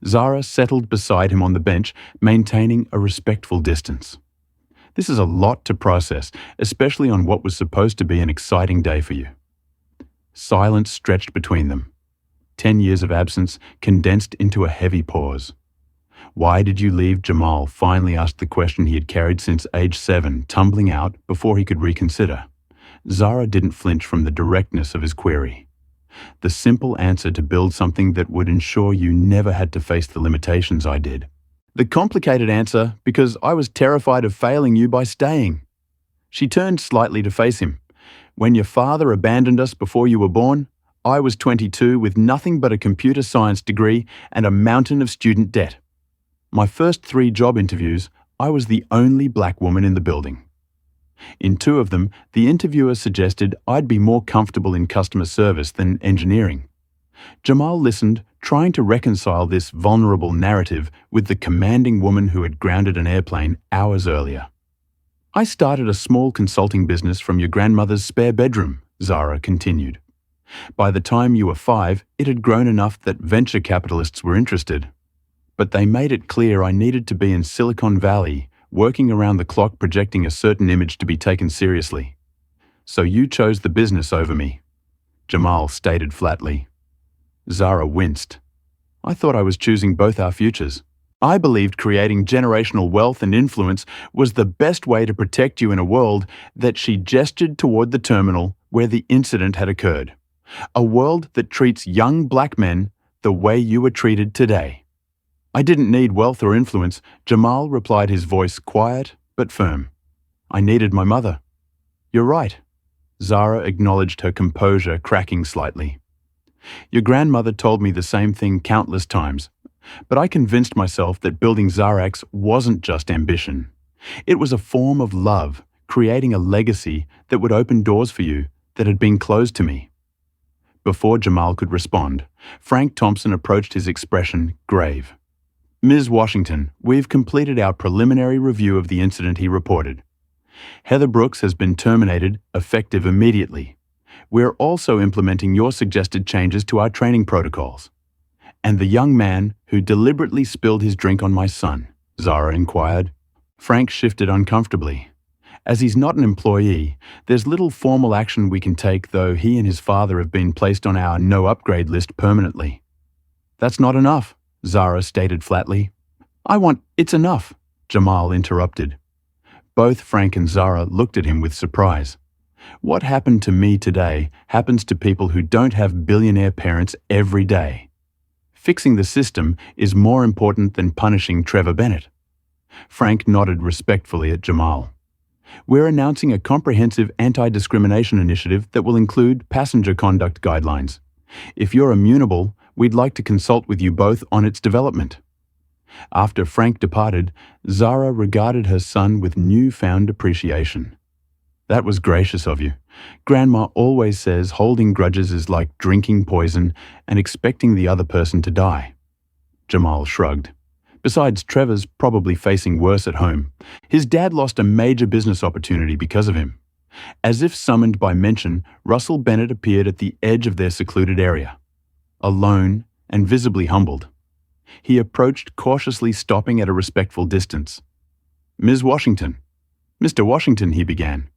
Zara settled beside him on the bench, maintaining a respectful distance. This is a lot to process, especially on what was supposed to be an exciting day for you. Silence stretched between them. 10 years of absence condensed into a heavy pause. Why did you leave? Jamal finally asked the question he had carried since age 7, tumbling out before he could reconsider. Zara didn't flinch from the directness of his query. The simple answer: to build something that would ensure you never had to face the limitations I did. The complicated answer: because I was terrified of failing you by staying. She turned slightly to face him. When your father abandoned us before you were born, I was 22 with nothing but a computer science degree and a mountain of student debt. My first 3 job interviews, I was the only black woman in the building. In 2 of them, the interviewer suggested I'd be more comfortable in customer service than engineering. Jamal listened, trying to reconcile this vulnerable narrative with the commanding woman who had grounded an airplane hours earlier. I started a small consulting business from your grandmother's spare bedroom, Zara continued. By the time you were 5, it had grown enough that venture capitalists were interested. But they made it clear I needed to be in Silicon Valley, working around the clock, projecting a certain image to be taken seriously. So you chose the business over me, Jamal stated flatly. Zara winced. I thought I was choosing both our futures. I believed creating generational wealth and influence was the best way to protect you in a world that she gestured toward the terminal where the incident had occurred. A world that treats young black men the way you were treated today. I didn't need wealth or influence, Jamal replied, his voice quiet but firm. I needed my mother. You're right. Zara acknowledged, her composure cracking slightly. Your grandmother told me the same thing countless times, but I convinced myself that building Xarax wasn't just ambition. It was a form of love, creating a legacy that would open doors for you that had been closed to me. Before Jamal could respond, Frank Thompson approached, his expression grave. Ms. Washington, we've completed our preliminary review of the incident, he reported. Heather Brooks has been terminated, effective immediately. We're also implementing your suggested changes to our training protocols. And the young man who deliberately spilled his drink on my son, Zara inquired. Frank shifted uncomfortably. As he's not an employee, there's little formal action we can take, though he and his father have been placed on our no-upgrade list permanently. That's not enough, Zara stated flatly. It's enough, Jamal interrupted. Both Frank and Zara looked at him with surprise. What happened to me today happens to people who don't have billionaire parents every day. Fixing the system is more important than punishing Trevor Bennett. Frank nodded respectfully at Jamal. We're announcing a comprehensive anti-discrimination initiative that will include passenger conduct guidelines. If you're amenable, we'd like to consult with you both on its development. After Frank departed, Zara regarded her son with newfound appreciation. That was gracious of you. Grandma always says holding grudges is like drinking poison and expecting the other person to die. Jamal shrugged. Besides, Trevor's probably facing worse at home. His dad lost a major business opportunity because of him. As if summoned by mention, Russell Bennett appeared at the edge of their secluded area, alone and visibly humbled. He approached, cautiously stopping at a respectful distance. "Ms. Washington." "Mr. Washington," he began.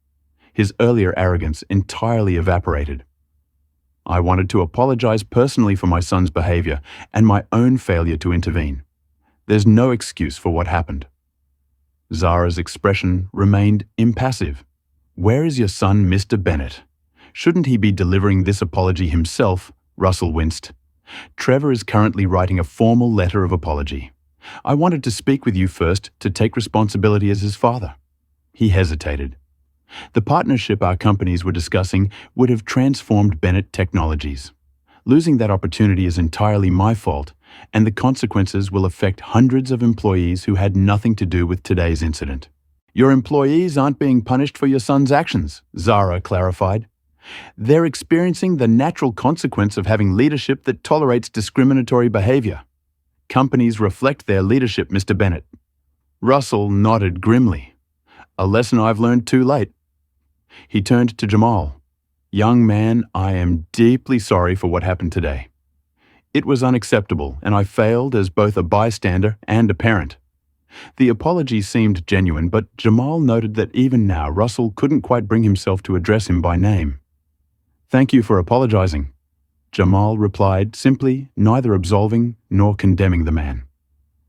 His earlier arrogance entirely evaporated. "I wanted to apologize personally for my son's behavior and my own failure to intervene. There's no excuse for what happened." Zara's expression remained impassive. "Where is your son, Mr. Bennett? Shouldn't he be delivering this apology himself?" Russell winced. "Trevor is currently writing a formal letter of apology. I wanted to speak with you first to take responsibility as his father." He hesitated. The partnership our companies were discussing would have transformed Bennett Technologies. Losing that opportunity is entirely my fault, and the consequences will affect hundreds of employees who had nothing to do with today's incident. "Your employees aren't being punished for your son's actions," Zara clarified. "They're experiencing the natural consequence of having leadership that tolerates discriminatory behavior. Companies reflect their leadership, Mr. Bennett." Russell nodded grimly. "A lesson I've learned too late." He turned to Jamal. "Young man, I am deeply sorry for what happened today. It was unacceptable, and I failed as both a bystander and a parent." The apology seemed genuine, but Jamal noted that even now Russell couldn't quite bring himself to address him by name. "Thank you for apologizing," Jamal replied, simply, neither absolving nor condemning the man.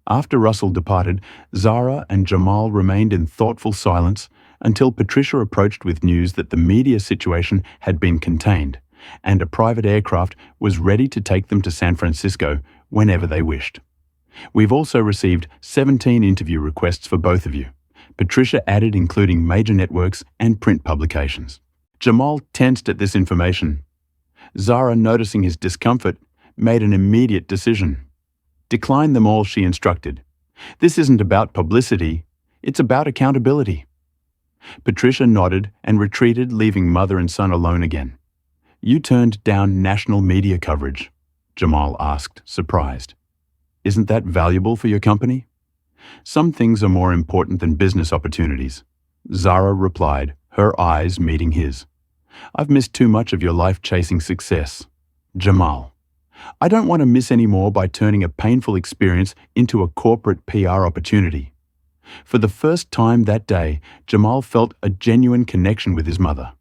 After Russell departed, Zara and Jamal remained in thoughtful silence until Patricia approached with news that the media situation had been contained, and a private aircraft was ready to take them to San Francisco whenever they wished. "We've also received 17 interview requests for both of you," Patricia added, including major networks and print publications. Jamal tensed at this information. Zara, noticing his discomfort, made an immediate decision. "Decline them all," she instructed. "This isn't about publicity, it's about accountability." Patricia nodded and retreated, leaving mother and son alone again. "You turned down national media coverage?" Jamal asked, surprised. "Isn't that valuable for your company?" "Some things are more important than business opportunities," Zara replied, her eyes meeting his. "I've missed too much of your life chasing success." Jamal: "I don't want to miss any more by turning a painful experience into a corporate PR opportunity." For the first time that day, Jamal felt a genuine connection with his mother.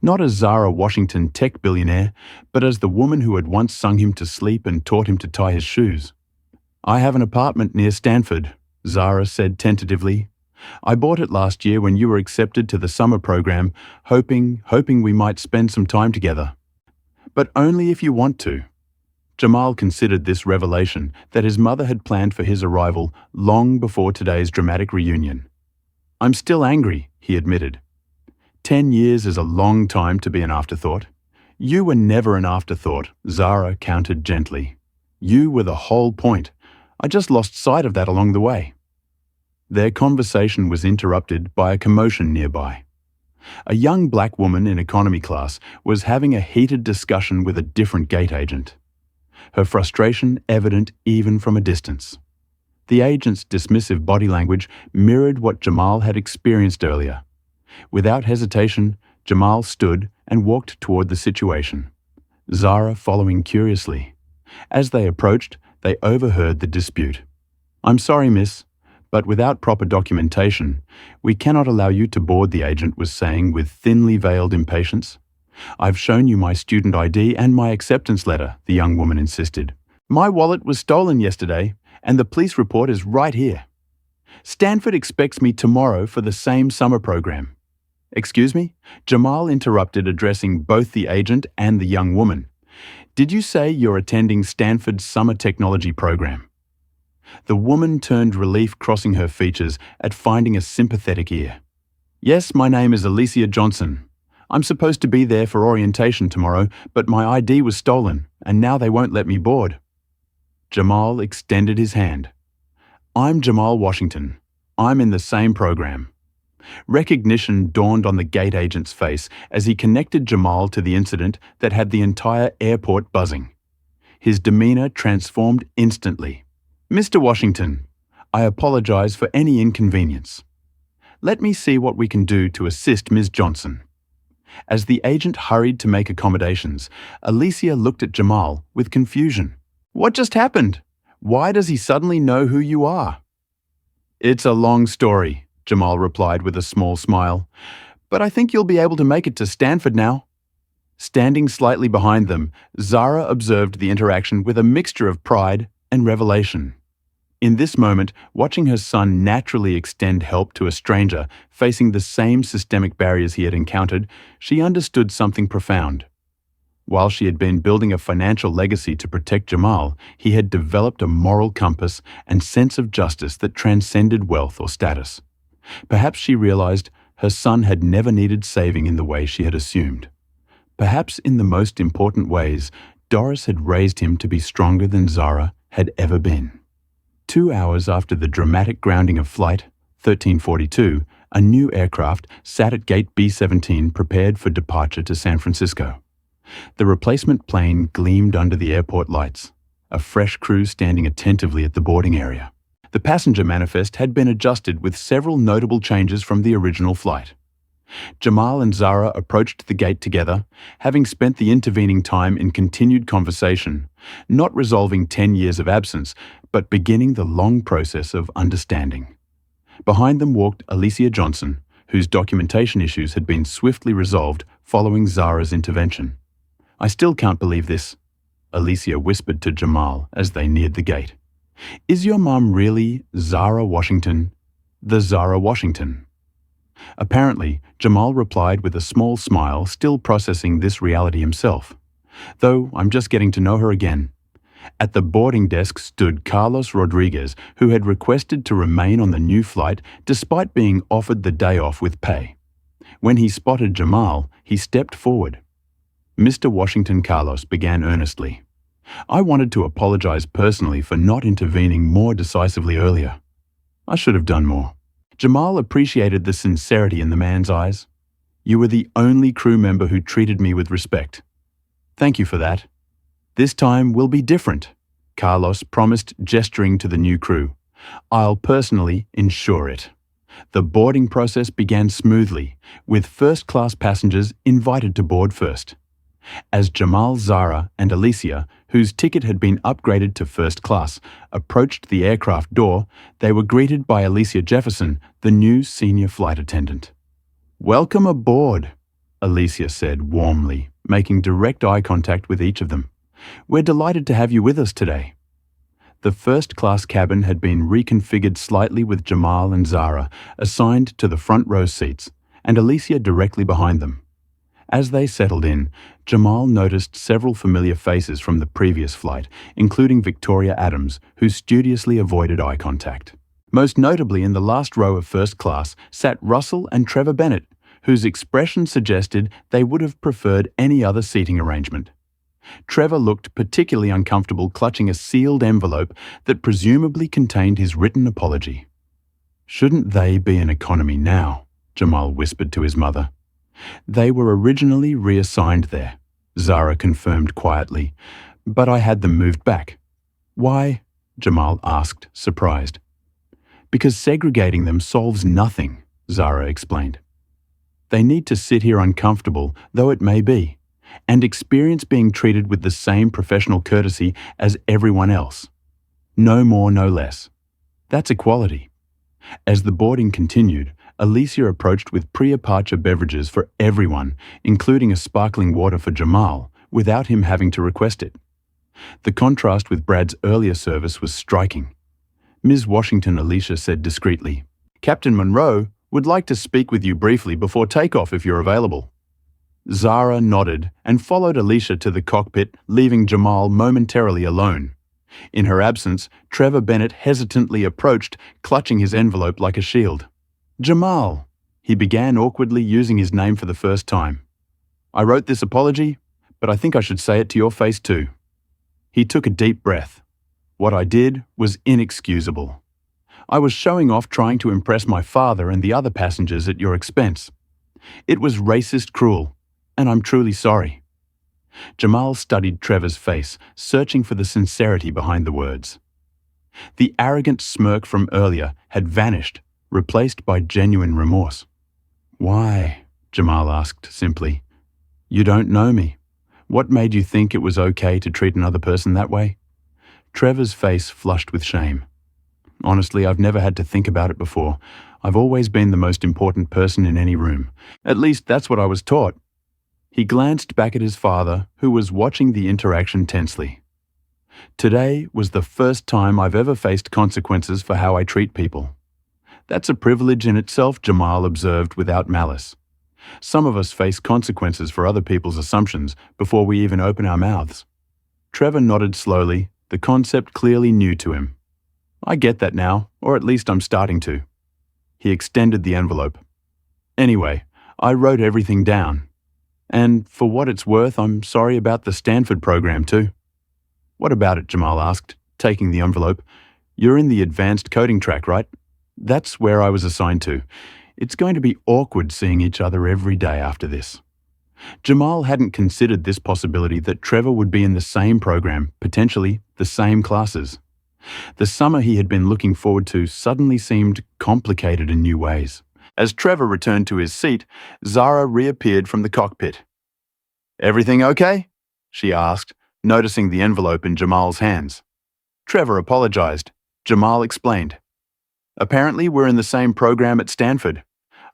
Not as Zara Washington, tech billionaire, but as the woman who had once sung him to sleep and taught him to tie his shoes. "I have an apartment near Stanford," Zara said tentatively. "I bought it last year when you were accepted to the summer program, hoping we might spend some time together. But only if you want to." Jamal considered this revelation that his mother had planned for his arrival long before today's dramatic reunion. "I'm still angry," he admitted. 10 years is a long time to be an afterthought." "You were never an afterthought," Zara countered gently. "You were the whole point. I just lost sight of that along the way." Their conversation was interrupted by a commotion nearby. A young black woman in economy class was having a heated discussion with a different gate agent. Her frustration evident even from a distance. The agent's dismissive body language mirrored what Jamal had experienced earlier. Without hesitation, Jamal stood and walked toward the situation, Zara following curiously. As they approached, they overheard the dispute. "I'm sorry, miss, but without proper documentation, we cannot allow you to board," the agent was saying with thinly veiled impatience. "I've shown you my student ID and my acceptance letter," the young woman insisted. "My wallet was stolen yesterday, and the police report is right here. Stanford expects me tomorrow for the same summer program." "Excuse me?" Jamal interrupted, addressing both the agent and the young woman. "Did you say you're attending Stanford's summer technology program?" The woman turned, relief crossing her features at finding a sympathetic ear. "Yes, my name is Alicia Johnson. I'm supposed to be there for orientation tomorrow, but my ID was stolen, and now they won't let me board." Jamal extended his hand. "I'm Jamal Washington. I'm in the same program." Recognition dawned on the gate agent's face as he connected Jamal to the incident that had the entire airport buzzing. His demeanor transformed instantly. "Mr. Washington, I apologize for any inconvenience. Let me see what we can do to assist Ms. Johnson." As the agent hurried to make accommodations, Alicia looked at Jamal with confusion. "What just happened? Why does he suddenly know who you are? It's a long story, Jamal replied with a small smile, but I think you'll be able to make it to Stanford now. Standing slightly behind them, Zara observed the interaction with a mixture of pride and revelation. In this moment, watching her son naturally extend help to a stranger facing the same systemic barriers he had encountered, she understood something profound. While she had been building a financial legacy to protect Jamal, he had developed a moral compass and sense of justice that transcended wealth or status. Perhaps she realized her son had never needed saving in the way she had assumed. Perhaps in the most important ways, Doris had raised him to be stronger than Zara had ever been. 2 hours after the dramatic grounding of Flight 1342, a new aircraft sat at Gate B-17 prepared for departure to San Francisco. The replacement plane gleamed under the airport lights, a fresh crew standing attentively at the boarding area. The passenger manifest had been adjusted with several notable changes from the original flight. Jamal and Zara approached the gate together, having spent the intervening time in continued conversation, not resolving 10 years of absence, but beginning the long process of understanding. Behind them walked Alicia Johnson, whose documentation issues had been swiftly resolved following Zara's intervention. "I still can't believe this," Alicia whispered to Jamal as they neared the gate. "Is your mom really Zara Washington, the Zara Washington?" Apparently, Jamal replied with a small smile, still processing this reality himself. "Though I'm just getting to know her again." At the boarding desk stood Carlos Rodriguez, who had requested to remain on the new flight despite being offered the day off with pay. When he spotted Jamal, he stepped forward. "Mr. Washington," Carlos began earnestly, "I wanted to apologize personally for not intervening more decisively earlier. I should have done more." Jamal appreciated the sincerity in the man's eyes. "You were the only crew member who treated me with respect. Thank you for that. This time will be different," Carlos promised, gesturing to the new crew. "I'll personally ensure it." The boarding process began smoothly, with first-class passengers invited to board first. As Jamal, Zara, and Alicia, whose ticket had been upgraded to first class, approached the aircraft door, they were greeted by Alicia Jefferson, the new senior flight attendant. "Welcome aboard," Alicia said warmly, making direct eye contact with each of them. "We're delighted to have you with us today." The first-class cabin had been reconfigured slightly with Jamal and Zara assigned to the front row seats, and Alicia directly behind them. As they settled in, Jamal noticed several familiar faces from the previous flight, including Victoria Adams, who studiously avoided eye contact. Most notably in the last row of first class sat Russell and Trevor Bennett, whose expression suggested they would have preferred any other seating arrangement. Trevor looked particularly uncomfortable clutching a sealed envelope that presumably contained his written apology. "Shouldn't they be in economy now?" Jamal whispered to his mother. "They were originally reassigned there," Zara confirmed quietly, "but I had them moved back." "Why?" Jamal asked, surprised. "Because segregating them solves nothing," Zara explained. "They need to sit here uncomfortable, though it may be, and experience being treated with the same professional courtesy as everyone else. No more, no less. That's equality." As the boarding continued, Alicia approached with pre-departure beverages for everyone, including a sparkling water for Jamal, without him having to request it. The contrast with Brad's earlier service was striking. "Ms. Washington," Alicia said discreetly, "Captain Monroe would like to speak with you briefly before takeoff if you're available." Zara nodded and followed Alicia to the cockpit, leaving Jamal momentarily alone. In her absence, Trevor Bennett hesitantly approached, clutching his envelope like a shield. "Jamal," he began awkwardly, using his name for the first time. "I wrote this apology, but I think I should say it to your face too." He took a deep breath. "What I did was inexcusable. I was showing off trying to impress my father and the other passengers at your expense. It was racist cruel, and I'm truly sorry." Jamal studied Trevor's face, searching for the sincerity behind the words. The arrogant smirk from earlier had vanished, replaced by genuine remorse. "Why?" Jamal asked simply. "You don't know me. What made you think it was okay to treat another person that way?" Trevor's face flushed with shame. Honestly, I've never had to think about it before. I've always been the most important person in any room. At least that's what I was taught. He glanced back at his father, who was watching the interaction tensely. Today was the first time I've ever faced consequences for how I treat people. That's a privilege in itself, Jamal observed without malice. Some of us face consequences for other people's assumptions before we even open our mouths. Trevor nodded slowly, the concept clearly new to him. I get that now, or at least I'm starting to. He extended the envelope. Anyway, I wrote everything down. And for what it's worth, I'm sorry about the Stanford program too. What about it? Jamal asked, taking the envelope. You're in the advanced coding track, right? That's where I was assigned to. It's going to be awkward seeing each other every day after this. Jamal hadn't considered this possibility that Trevor would be in the same program, potentially the same classes. The summer he had been looking forward to suddenly seemed complicated in new ways. As Trevor returned to his seat, Zara reappeared from the cockpit. "Everything okay?" she asked, noticing the envelope in Jamal's hands. Trevor apologized. Jamal explained. "Apparently we're in the same program at Stanford."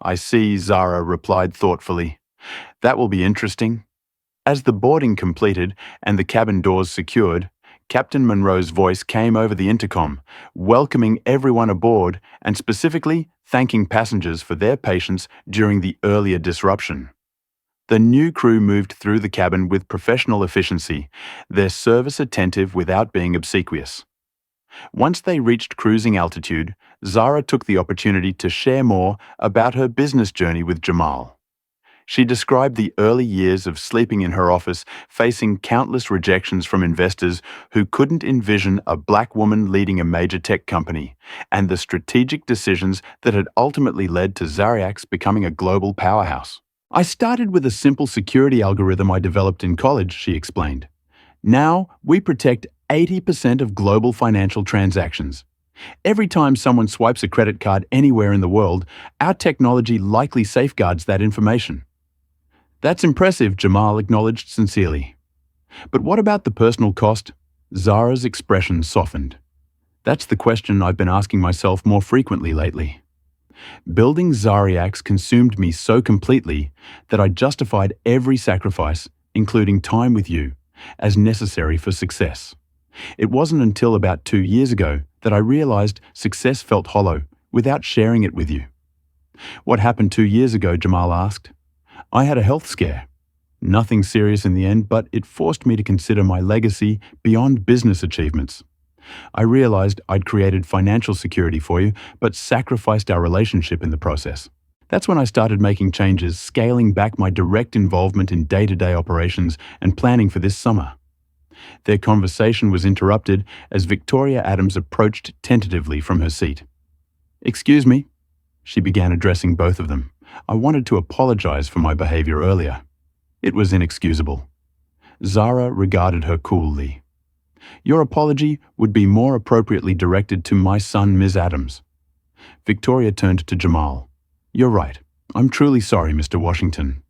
"I see," Zara replied thoughtfully. "That will be interesting." As the boarding completed and the cabin doors secured, Captain Monroe's voice came over the intercom, welcoming everyone aboard and specifically thanking passengers for their patience during the earlier disruption. The new crew moved through the cabin with professional efficiency, their service attentive without being obsequious. Once they reached cruising altitude, Zara took the opportunity to share more about her business journey with Jamal. She described the early years of sleeping in her office, facing countless rejections from investors who couldn't envision a black woman leading a major tech company, and the strategic decisions that had ultimately led to Zariax becoming a global powerhouse. "I started with a simple security algorithm I developed in college," she explained. "Now we protect 80% of global financial transactions. Every time someone swipes a credit card anywhere in the world, our technology likely safeguards that information." "That's impressive," Jamal acknowledged sincerely. "But what about the personal cost?" Zara's expression softened. "That's the question I've been asking myself more frequently lately. Building Zariax consumed me so completely that I justified every sacrifice, including time with you, as necessary for success. It wasn't until about 2 years ago that I realized success felt hollow without sharing it with you." "What happened 2 years ago?" Jamal asked. "I had a health scare. Nothing serious in the end, but it forced me to consider my legacy beyond business achievements. I realized I'd created financial security for you, but sacrificed our relationship in the process. That's when I started making changes, scaling back my direct involvement in day-to-day operations and planning for this summer." Their conversation was interrupted as Victoria Adams approached tentatively from her seat. "Excuse me," she began addressing both of them. "I wanted to apologize for my behavior earlier." It was inexcusable. Zara regarded her coolly. "Your apology would be more appropriately directed to my son, Ms. Adams." Victoria turned to Jamal. "You're right. I'm truly sorry, Mr. Washington.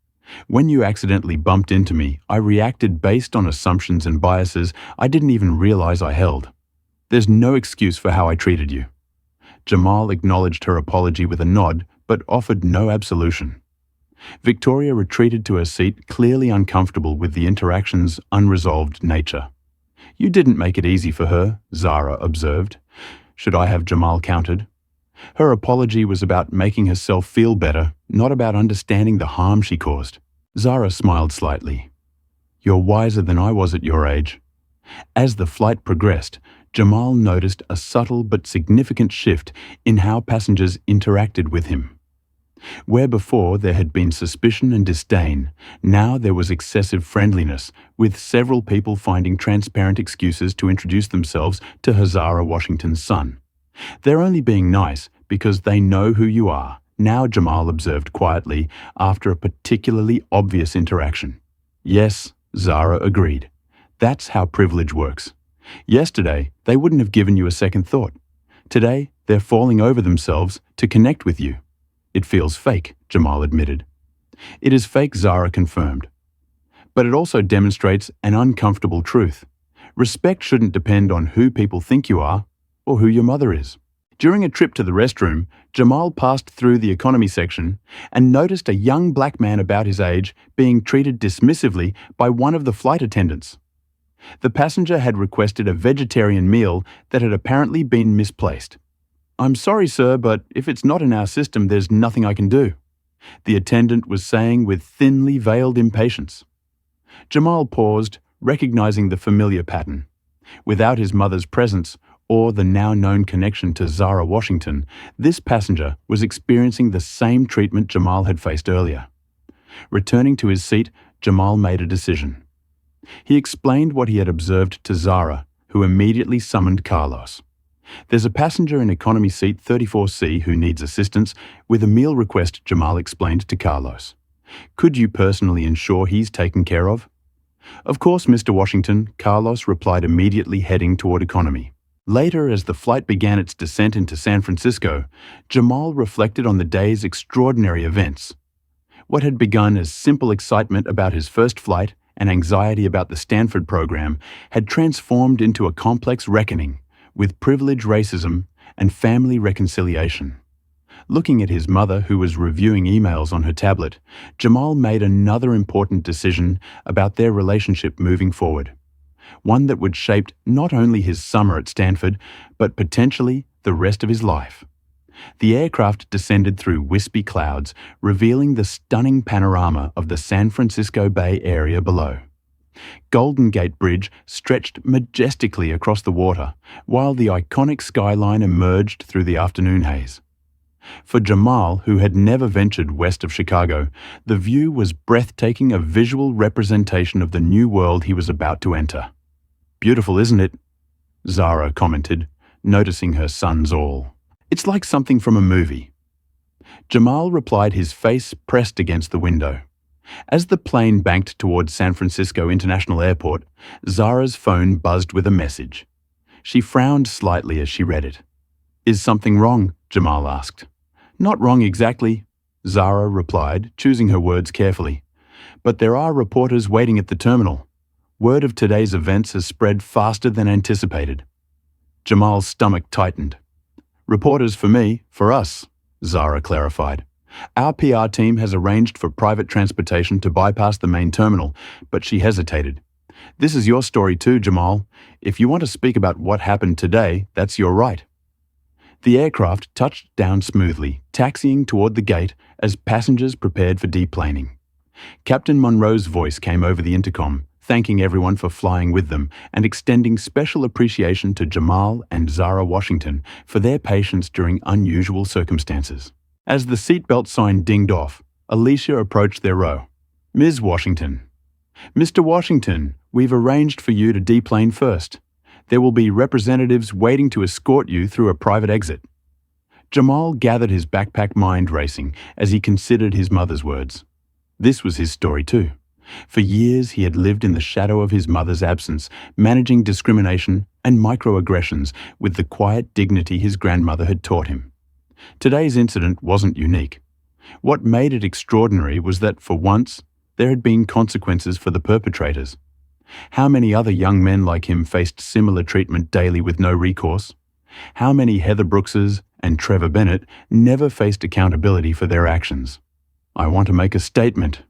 When you accidentally bumped into me, I reacted based on assumptions and biases I didn't even realize I held. There's no excuse for how I treated you." Jamal acknowledged her apology with a nod, but offered no absolution. Victoria retreated to her seat, clearly uncomfortable with the interaction's unresolved nature. "You didn't make it easy for her," Zara observed. "Should I have?" Jamal countered. Her apology was about making herself feel better, not about understanding the harm she caused. Zara smiled slightly. "You're wiser than I was at your age." As the flight progressed, Jamal noticed a subtle but significant shift in how passengers interacted with him. Where before there had been suspicion and disdain, now there was excessive friendliness, with several people finding transparent excuses to introduce themselves to Hazara Washington's son. "They're only being nice because they know who you are," now Jamal observed quietly after a particularly obvious interaction. "Yes," Zara agreed. "That's how privilege works. Yesterday, they wouldn't have given you a second thought. Today, they're falling over themselves to connect with you." "It feels fake," Jamal admitted. "It is fake," Zara confirmed. "But it also demonstrates an uncomfortable truth. Respect shouldn't depend on who people think you are or who your mother is. During a trip to the restroom, Jamal passed through the economy section and noticed a young black man about his age being treated dismissively by one of the flight attendants. The passenger had requested a vegetarian meal that had apparently been misplaced. "I'm sorry, sir, but if it's not in our system, there's nothing I can do," the attendant was saying with thinly veiled impatience. Jamal paused, recognizing the familiar pattern. Without his mother's presence, or the now-known connection to Zara Washington, this passenger was experiencing the same treatment Jamal had faced earlier. Returning to his seat, Jamal made a decision. He explained what he had observed to Zara, who immediately summoned Carlos. "There's a passenger in economy seat 34C who needs assistance with a meal request," Jamal explained to Carlos. "Could you personally ensure he's taken care of?" "Of course, Mr. Washington," Carlos replied, immediately heading toward economy. Later, as the flight began its descent into San Francisco, Jamal reflected on the day's extraordinary events. What had begun as simple excitement about his first flight and anxiety about the Stanford program had transformed into a complex reckoning with privilege racism and family reconciliation. Looking at his mother, who was reviewing emails on her tablet, Jamal made another important decision about their relationship moving forward. One that would shape not only his summer at Stanford, but potentially the rest of his life. The aircraft descended through wispy clouds, revealing the stunning panorama of the San Francisco Bay Area below. Golden Gate Bridge stretched majestically across the water, while the iconic skyline emerged through the afternoon haze. For Jamal, who had never ventured west of Chicago, the view was breathtaking, a visual representation of the new world he was about to enter. "Beautiful, isn't it?" Zara commented, noticing her son's awe. "It's like something from a movie." Jamal replied, his face pressed against the window. As the plane banked towards San Francisco International Airport, Zara's phone buzzed with a message. She frowned slightly as she read it. "Is something wrong?" Jamal asked. "Not wrong exactly," Zara replied, choosing her words carefully. "But there are reporters waiting at the terminal. Word of today's events has spread faster than anticipated." Jamal's stomach tightened. "Reporters for me, for us," Zara clarified. "Our PR team has arranged for private transportation to bypass the main terminal," but she hesitated. "This is your story too, Jamal. If you want to speak about what happened today, that's your right." The aircraft touched down smoothly, taxiing toward the gate as passengers prepared for deplaning. Captain Monroe's voice came over the intercom, thanking everyone for flying with them and extending special appreciation to Jamal and Zara Washington for their patience during unusual circumstances. As the seatbelt sign dinged off, Alicia approached their row. "Ms. Washington." "Mr. Washington, we've arranged for you to deplane first. There will be representatives waiting to escort you through a private exit." Jamal gathered his backpack, mind racing as he considered his mother's words. This was his story too. For years he had lived in the shadow of his mother's absence, managing discrimination and microaggressions with the quiet dignity his grandmother had taught him. Today's incident wasn't unique. What made it extraordinary was that, for once, there had been consequences for the perpetrators. How many other young men like him faced similar treatment daily with no recourse? How many Heather Brookses and Trevor Bennett never faced accountability for their actions? "I want to make a statement,"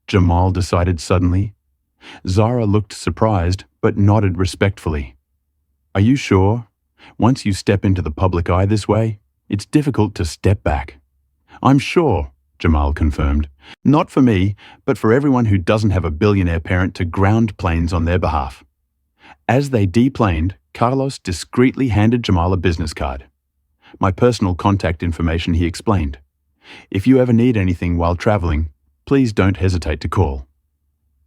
Jamal decided suddenly. Zara looked surprised, but nodded respectfully. "Are you sure? Once you step into the public eye this way, it's difficult to step back." "I'm sure," Jamal confirmed. "Not for me, but for everyone who doesn't have a billionaire parent to ground planes on their behalf." As they deplaned, Carlos discreetly handed Jamal a business card. "My personal contact information," he explained. "If you ever need anything while traveling, please don't hesitate to call."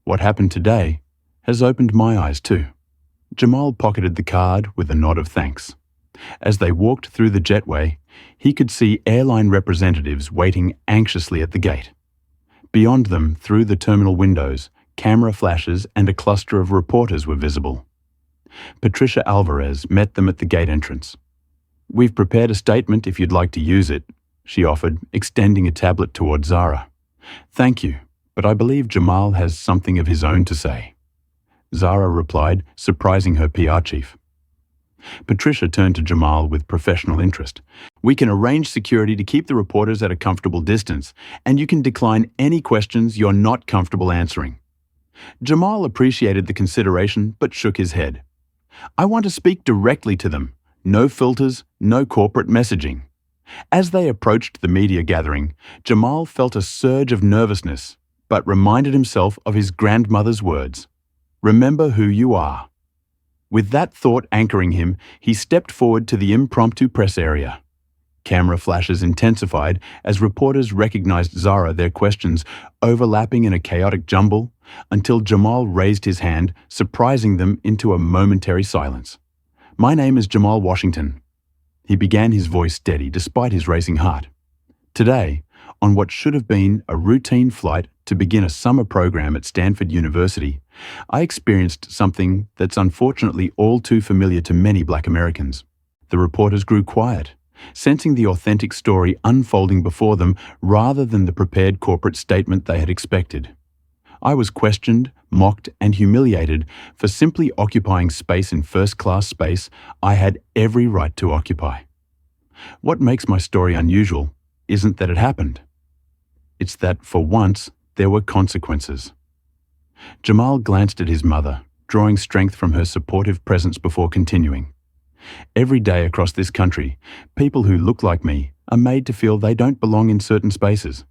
What happened today has opened my eyes too. Jamal pocketed the card with a nod of thanks. As they walked through the jetway, he could see airline representatives waiting anxiously at the gate. Beyond them, through the terminal windows, camera flashes and a cluster of reporters were visible. Patricia Alvarez met them at the gate entrance. "We've prepared a statement if you'd like to use it," she offered, extending a tablet toward Zara. "Thank you, but I believe Jamal has something of his own to say." Zara replied, surprising her PR chief. Patricia turned to Jamal with professional interest. We can arrange security to keep the reporters at a comfortable distance, and you can decline any questions you're not comfortable answering. Jamal appreciated the consideration but shook his head. I want to speak directly to them. No filters, no corporate messaging. As they approached the media gathering, Jamal felt a surge of nervousness, but reminded himself of his grandmother's words. Remember who you are. With that thought anchoring him, he stepped forward to the impromptu press area. Camera flashes intensified as reporters recognized Zara, their questions overlapping in a chaotic jumble, until Jamal raised his hand, surprising them into a momentary silence. My name is Jamal Washington. He began, his voice steady despite his racing heart. Today, on what should have been a routine flight to begin a summer program at Stanford University, I experienced something that's unfortunately all too familiar to many Black Americans. The reporters grew quiet, sensing the authentic story unfolding before them rather than the prepared corporate statement they had expected. I was questioned, mocked, and humiliated for simply occupying space in first-class space I had every right to occupy. What makes my story unusual isn't that it happened. It's that, for once, there were consequences. Jamal glanced at his mother, drawing strength from her supportive presence before continuing. Every day across this country, people who look like me are made to feel they don't belong in certain spaces.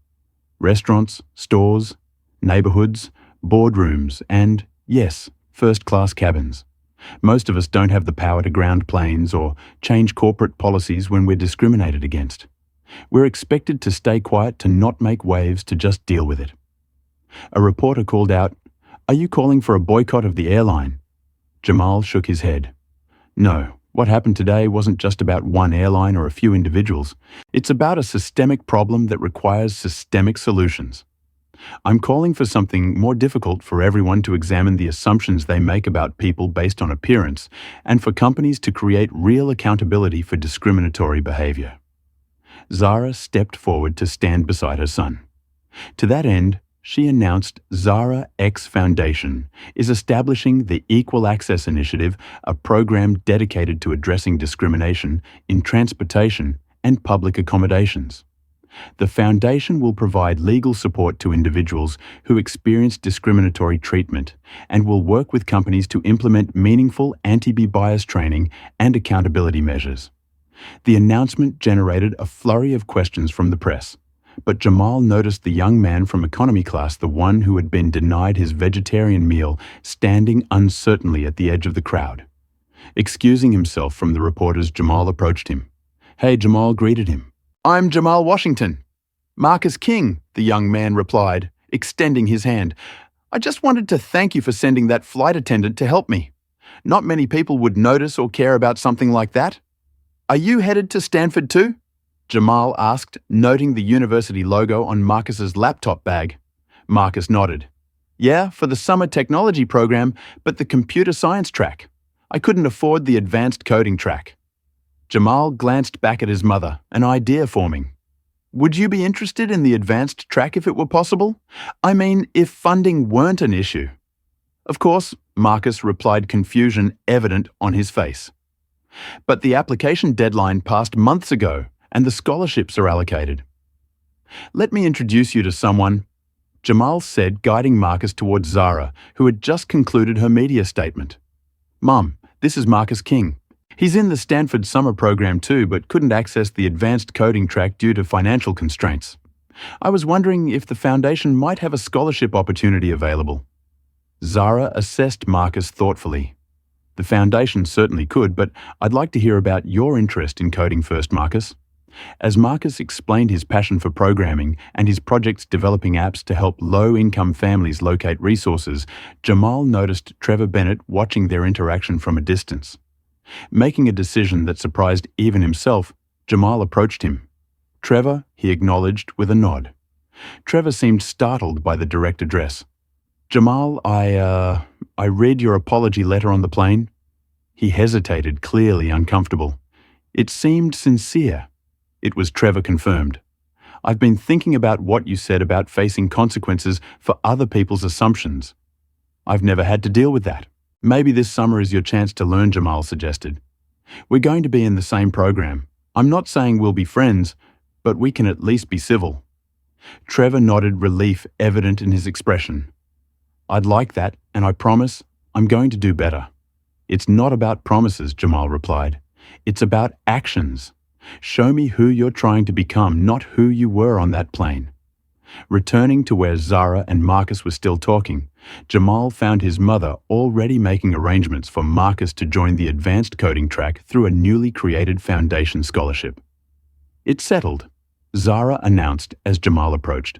Restaurants, stores, neighborhoods, boardrooms, and, yes, first-class cabins. Most of us don't have the power to ground planes or change corporate policies when we're discriminated against. We're expected to stay quiet, to not make waves, to just deal with it. A reporter called out, "Are you calling for a boycott of the airline?" Jamal shook his head. No, what happened today wasn't just about one airline or a few individuals. It's about a systemic problem that requires systemic solutions. I'm calling for something more difficult, for everyone to examine the assumptions they make about people based on appearance, and for companies to create real accountability for discriminatory behavior. Zara stepped forward to stand beside her son. To that end, she announced Zara X Foundation is establishing the Equal Access Initiative, a program dedicated to addressing discrimination in transportation and public accommodations. The foundation will provide legal support to individuals who experience discriminatory treatment and will work with companies to implement meaningful anti-bias training and accountability measures. The announcement generated a flurry of questions from the press, but Jamal noticed the young man from economy class, the one who had been denied his vegetarian meal, standing uncertainly at the edge of the crowd. Excusing himself from the reporters, Jamal approached him. "Hey," Jamal greeted him. "I'm Jamal Washington." "Marcus King," the young man replied, extending his hand. "I just wanted to thank you for sending that flight attendant to help me. Not many people would notice or care about something like that." "Are you headed to Stanford too?" Jamal asked, noting the university logo on Marcus's laptop bag. Marcus nodded. "Yeah, for the summer technology program, but the computer science track. I couldn't afford the advanced coding track." Jamal glanced back at his mother, an idea forming. "Would you be interested in the advanced track if it were possible? I mean, if funding weren't an issue." "Of course," Marcus replied, confusion evident on his face. "But the application deadline passed months ago, and the scholarships are allocated." "Let me introduce you to someone," Jamal said, guiding Marcus towards Zara, who had just concluded her media statement. "Mom, this is Marcus King. He's in the Stanford summer program too, but couldn't access the advanced coding track due to financial constraints. I was wondering if the foundation might have a scholarship opportunity available." Zara assessed Marcus thoughtfully. "The foundation certainly could, but I'd like to hear about your interest in coding first, Marcus." As Marcus explained his passion for programming and his projects developing apps to help low-income families locate resources, Jamal noticed Trevor Bennett watching their interaction from a distance. Making a decision that surprised even himself, Jamal approached him. "Trevor," he acknowledged with a nod. Trevor seemed startled by the direct address. "Jamal, I read your apology letter on the plane." He hesitated, clearly uncomfortable. "It seemed sincere." It was Trevor confirmed. "I've been thinking about what you said about facing consequences for other people's assumptions." I've never had to deal with that. Maybe this summer is your chance to learn, Jamal suggested. We're going to be in the same program. I'm not saying we'll be friends, but we can at least be civil. Trevor nodded, relief evident in his expression. I'd like that, and I promise I'm going to do better. It's not about promises, Jamal replied. It's about actions. Show me who you're trying to become, not who you were on that plane. Returning to where Zara and Marcus were still talking, Jamal found his mother already making arrangements for Marcus to join the advanced coding track through a newly created foundation scholarship. It's settled, Zara announced as Jamal approached.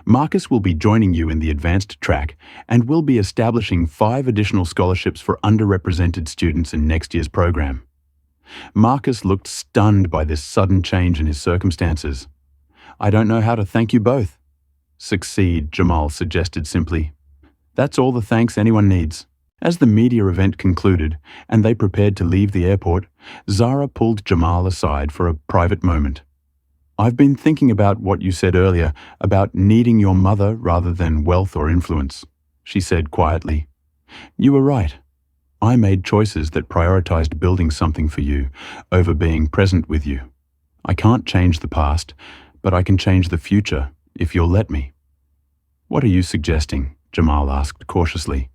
Marcus will be joining you in the advanced track and will be establishing 5 additional scholarships for underrepresented students in next year's program. Marcus looked stunned by this sudden change in his circumstances. I don't know how to thank you both. Succeed, Jamal suggested simply. That's all the thanks anyone needs. As the media event concluded and they prepared to leave the airport, Zara pulled Jamal aside for a private moment. I've been thinking about what you said earlier about needing your mother rather than wealth or influence, she said quietly. You were right. I made choices that prioritized building something for you over being present with you. I can't change the past, but I can change the future if you'll let me. What are you suggesting? Jamal asked cautiously.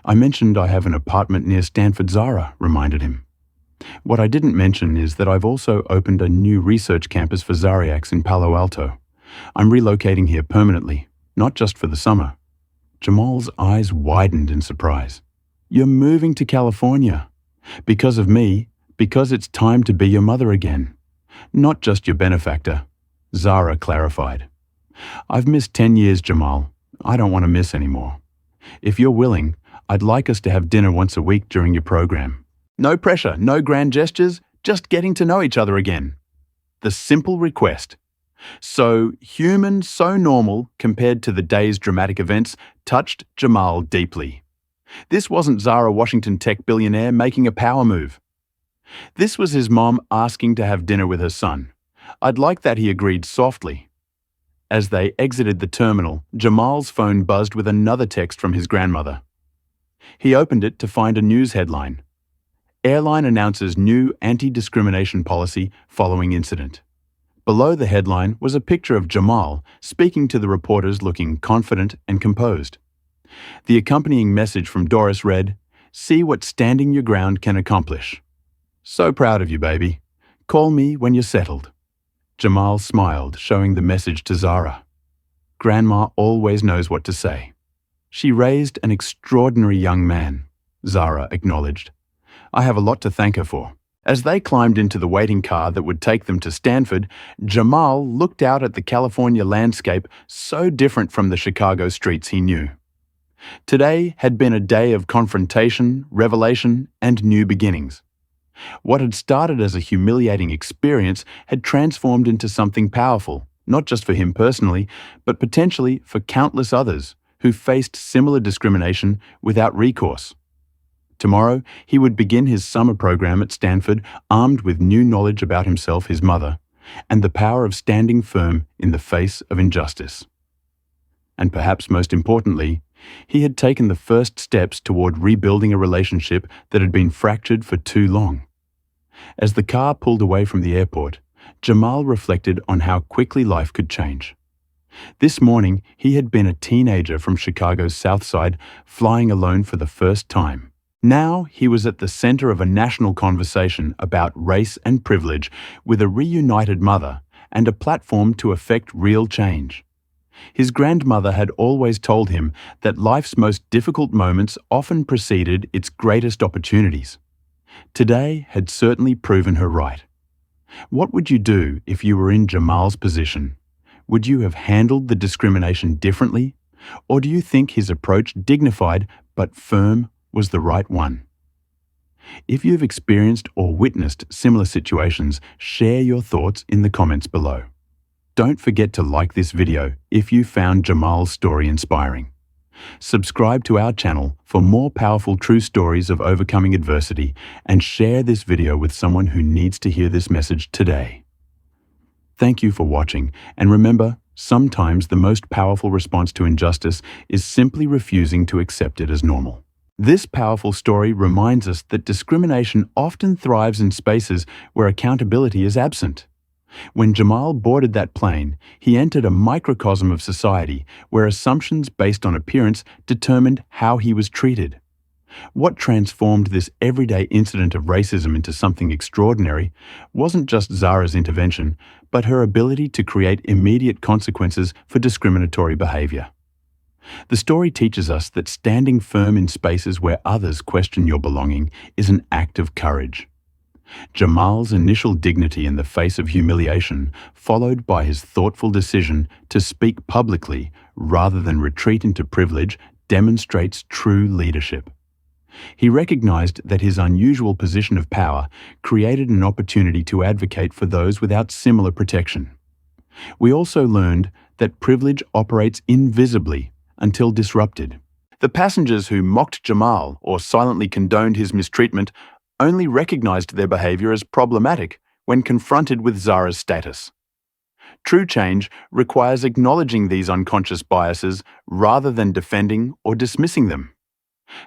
I mentioned I have an apartment near Stanford. Zara reminded him. What I didn't mention is that I've also opened a new research campus for Zariacs in Palo Alto. I'm relocating here permanently, not just for the summer. Jamal's eyes widened in surprise. You're moving to California. Because of me, because it's time to be your mother again. Not just your benefactor, Zara clarified. I've missed 10 years, Jamal. I don't want to miss anymore. If you're willing, I'd like us to have dinner once a week during your program. No pressure, no grand gestures, just getting to know each other again. The simple request. So human, so normal compared to the day's dramatic events touched Jamal deeply. This wasn't Zara Washington tech billionaire making a power move. This was his mom asking to have dinner with her son. I'd like that, he agreed softly. As they exited the terminal, Jamal's phone buzzed with another text from his grandmother. He opened it to find a news headline. Airline announces new anti-discrimination policy following incident. Below the headline was a picture of Jamal speaking to the reporters looking confident and composed. The accompanying message from Doris read, "See what standing your ground can accomplish. So proud of you, baby. Call me when you're settled." Jamal smiled, showing the message to Zara. Grandma always knows what to say. She raised an extraordinary young man, Zara acknowledged. I have a lot to thank her for. As they climbed into the waiting car that would take them to Stanford, Jamal looked out at the California landscape so different from the Chicago streets he knew. Today had been a day of confrontation, revelation, and new beginnings. What had started as a humiliating experience had transformed into something powerful, not just for him personally, but potentially for countless others who faced similar discrimination without recourse. Tomorrow, he would begin his summer program at Stanford armed with new knowledge about himself, his mother, and the power of standing firm in the face of injustice. And perhaps most importantly, he had taken the first steps toward rebuilding a relationship that had been fractured for too long. As the car pulled away from the airport, Jamal reflected on how quickly life could change. This morning, he had been a teenager from Chicago's South Side, flying alone for the first time. Now he was at the center of a national conversation about race and privilege with a reunited mother and a platform to effect real change. His grandmother had always told him that life's most difficult moments often preceded its greatest opportunities. Today had certainly proven her right. What would you do if you were in Jamal's position? Would you have handled the discrimination differently? Or do you think his approach, dignified but firm, was the right one? If you've experienced or witnessed similar situations, share your thoughts in the comments below. Don't forget to like this video if you found Jamal's story inspiring. Subscribe to our channel for more powerful true stories of overcoming adversity and share this video with someone who needs to hear this message today. Thank you for watching, and remember, Sometimes the most powerful response to injustice is simply refusing to accept it as normal. This powerful story reminds us that discrimination often thrives in spaces where accountability is absent. When Jamal boarded that plane, he entered a microcosm of society where assumptions based on appearance determined how he was treated. What transformed this everyday incident of racism into something extraordinary wasn't just Zara's intervention, but her ability to create immediate consequences for discriminatory behavior. The story teaches us that standing firm in spaces where others question your belonging is an act of courage. Jamal's initial dignity in the face of humiliation, followed by his thoughtful decision to speak publicly rather than retreat into privilege, demonstrates true leadership. He recognized that his unusual position of power created an opportunity to advocate for those without similar protection. We also learned that privilege operates invisibly until disrupted. The passengers who mocked Jamal or silently condoned his mistreatment only recognized their behavior as problematic when confronted with Zara's status. True change requires acknowledging these unconscious biases rather than defending or dismissing them.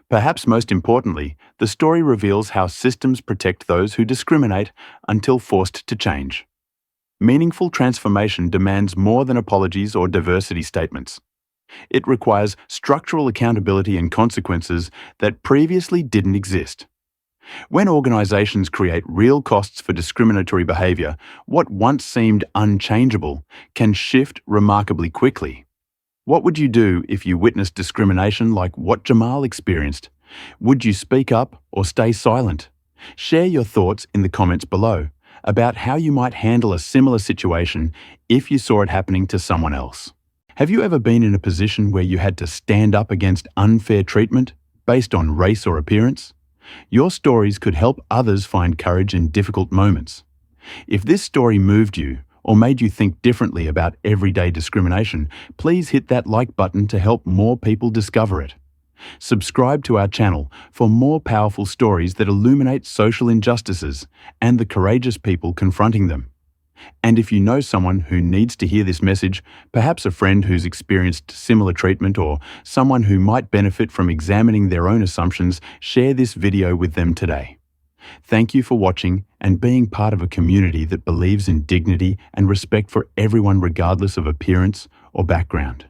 Perhaps most importantly, the story reveals how systems protect those who discriminate until forced to change. Meaningful transformation demands more than apologies or diversity statements. It requires structural accountability and consequences that previously didn't exist. When organizations create real costs for discriminatory behavior, what once seemed unchangeable can shift remarkably quickly. What would you do if you witnessed discrimination like what Jamal experienced? Would you speak up or stay silent? Share your thoughts in the comments below about how you might handle a similar situation if you saw it happening to someone else. Have you ever been in a position where you had to stand up against unfair treatment based on race or appearance? Your stories could help others find courage in difficult moments. If this story moved you or made you think differently about everyday discrimination, please hit that like button to help more people discover it. Subscribe to our channel for more powerful stories that illuminate social injustices and the courageous people confronting them. And if you know someone who needs to hear this message, perhaps a friend who's experienced similar treatment or someone who might benefit from examining their own assumptions, share this video with them today. Thank you for watching and being part of a community that believes in dignity and respect for everyone regardless of appearance or background.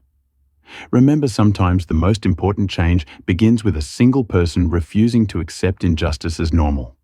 Remember, sometimes the most important change begins with a single person refusing to accept injustice as normal.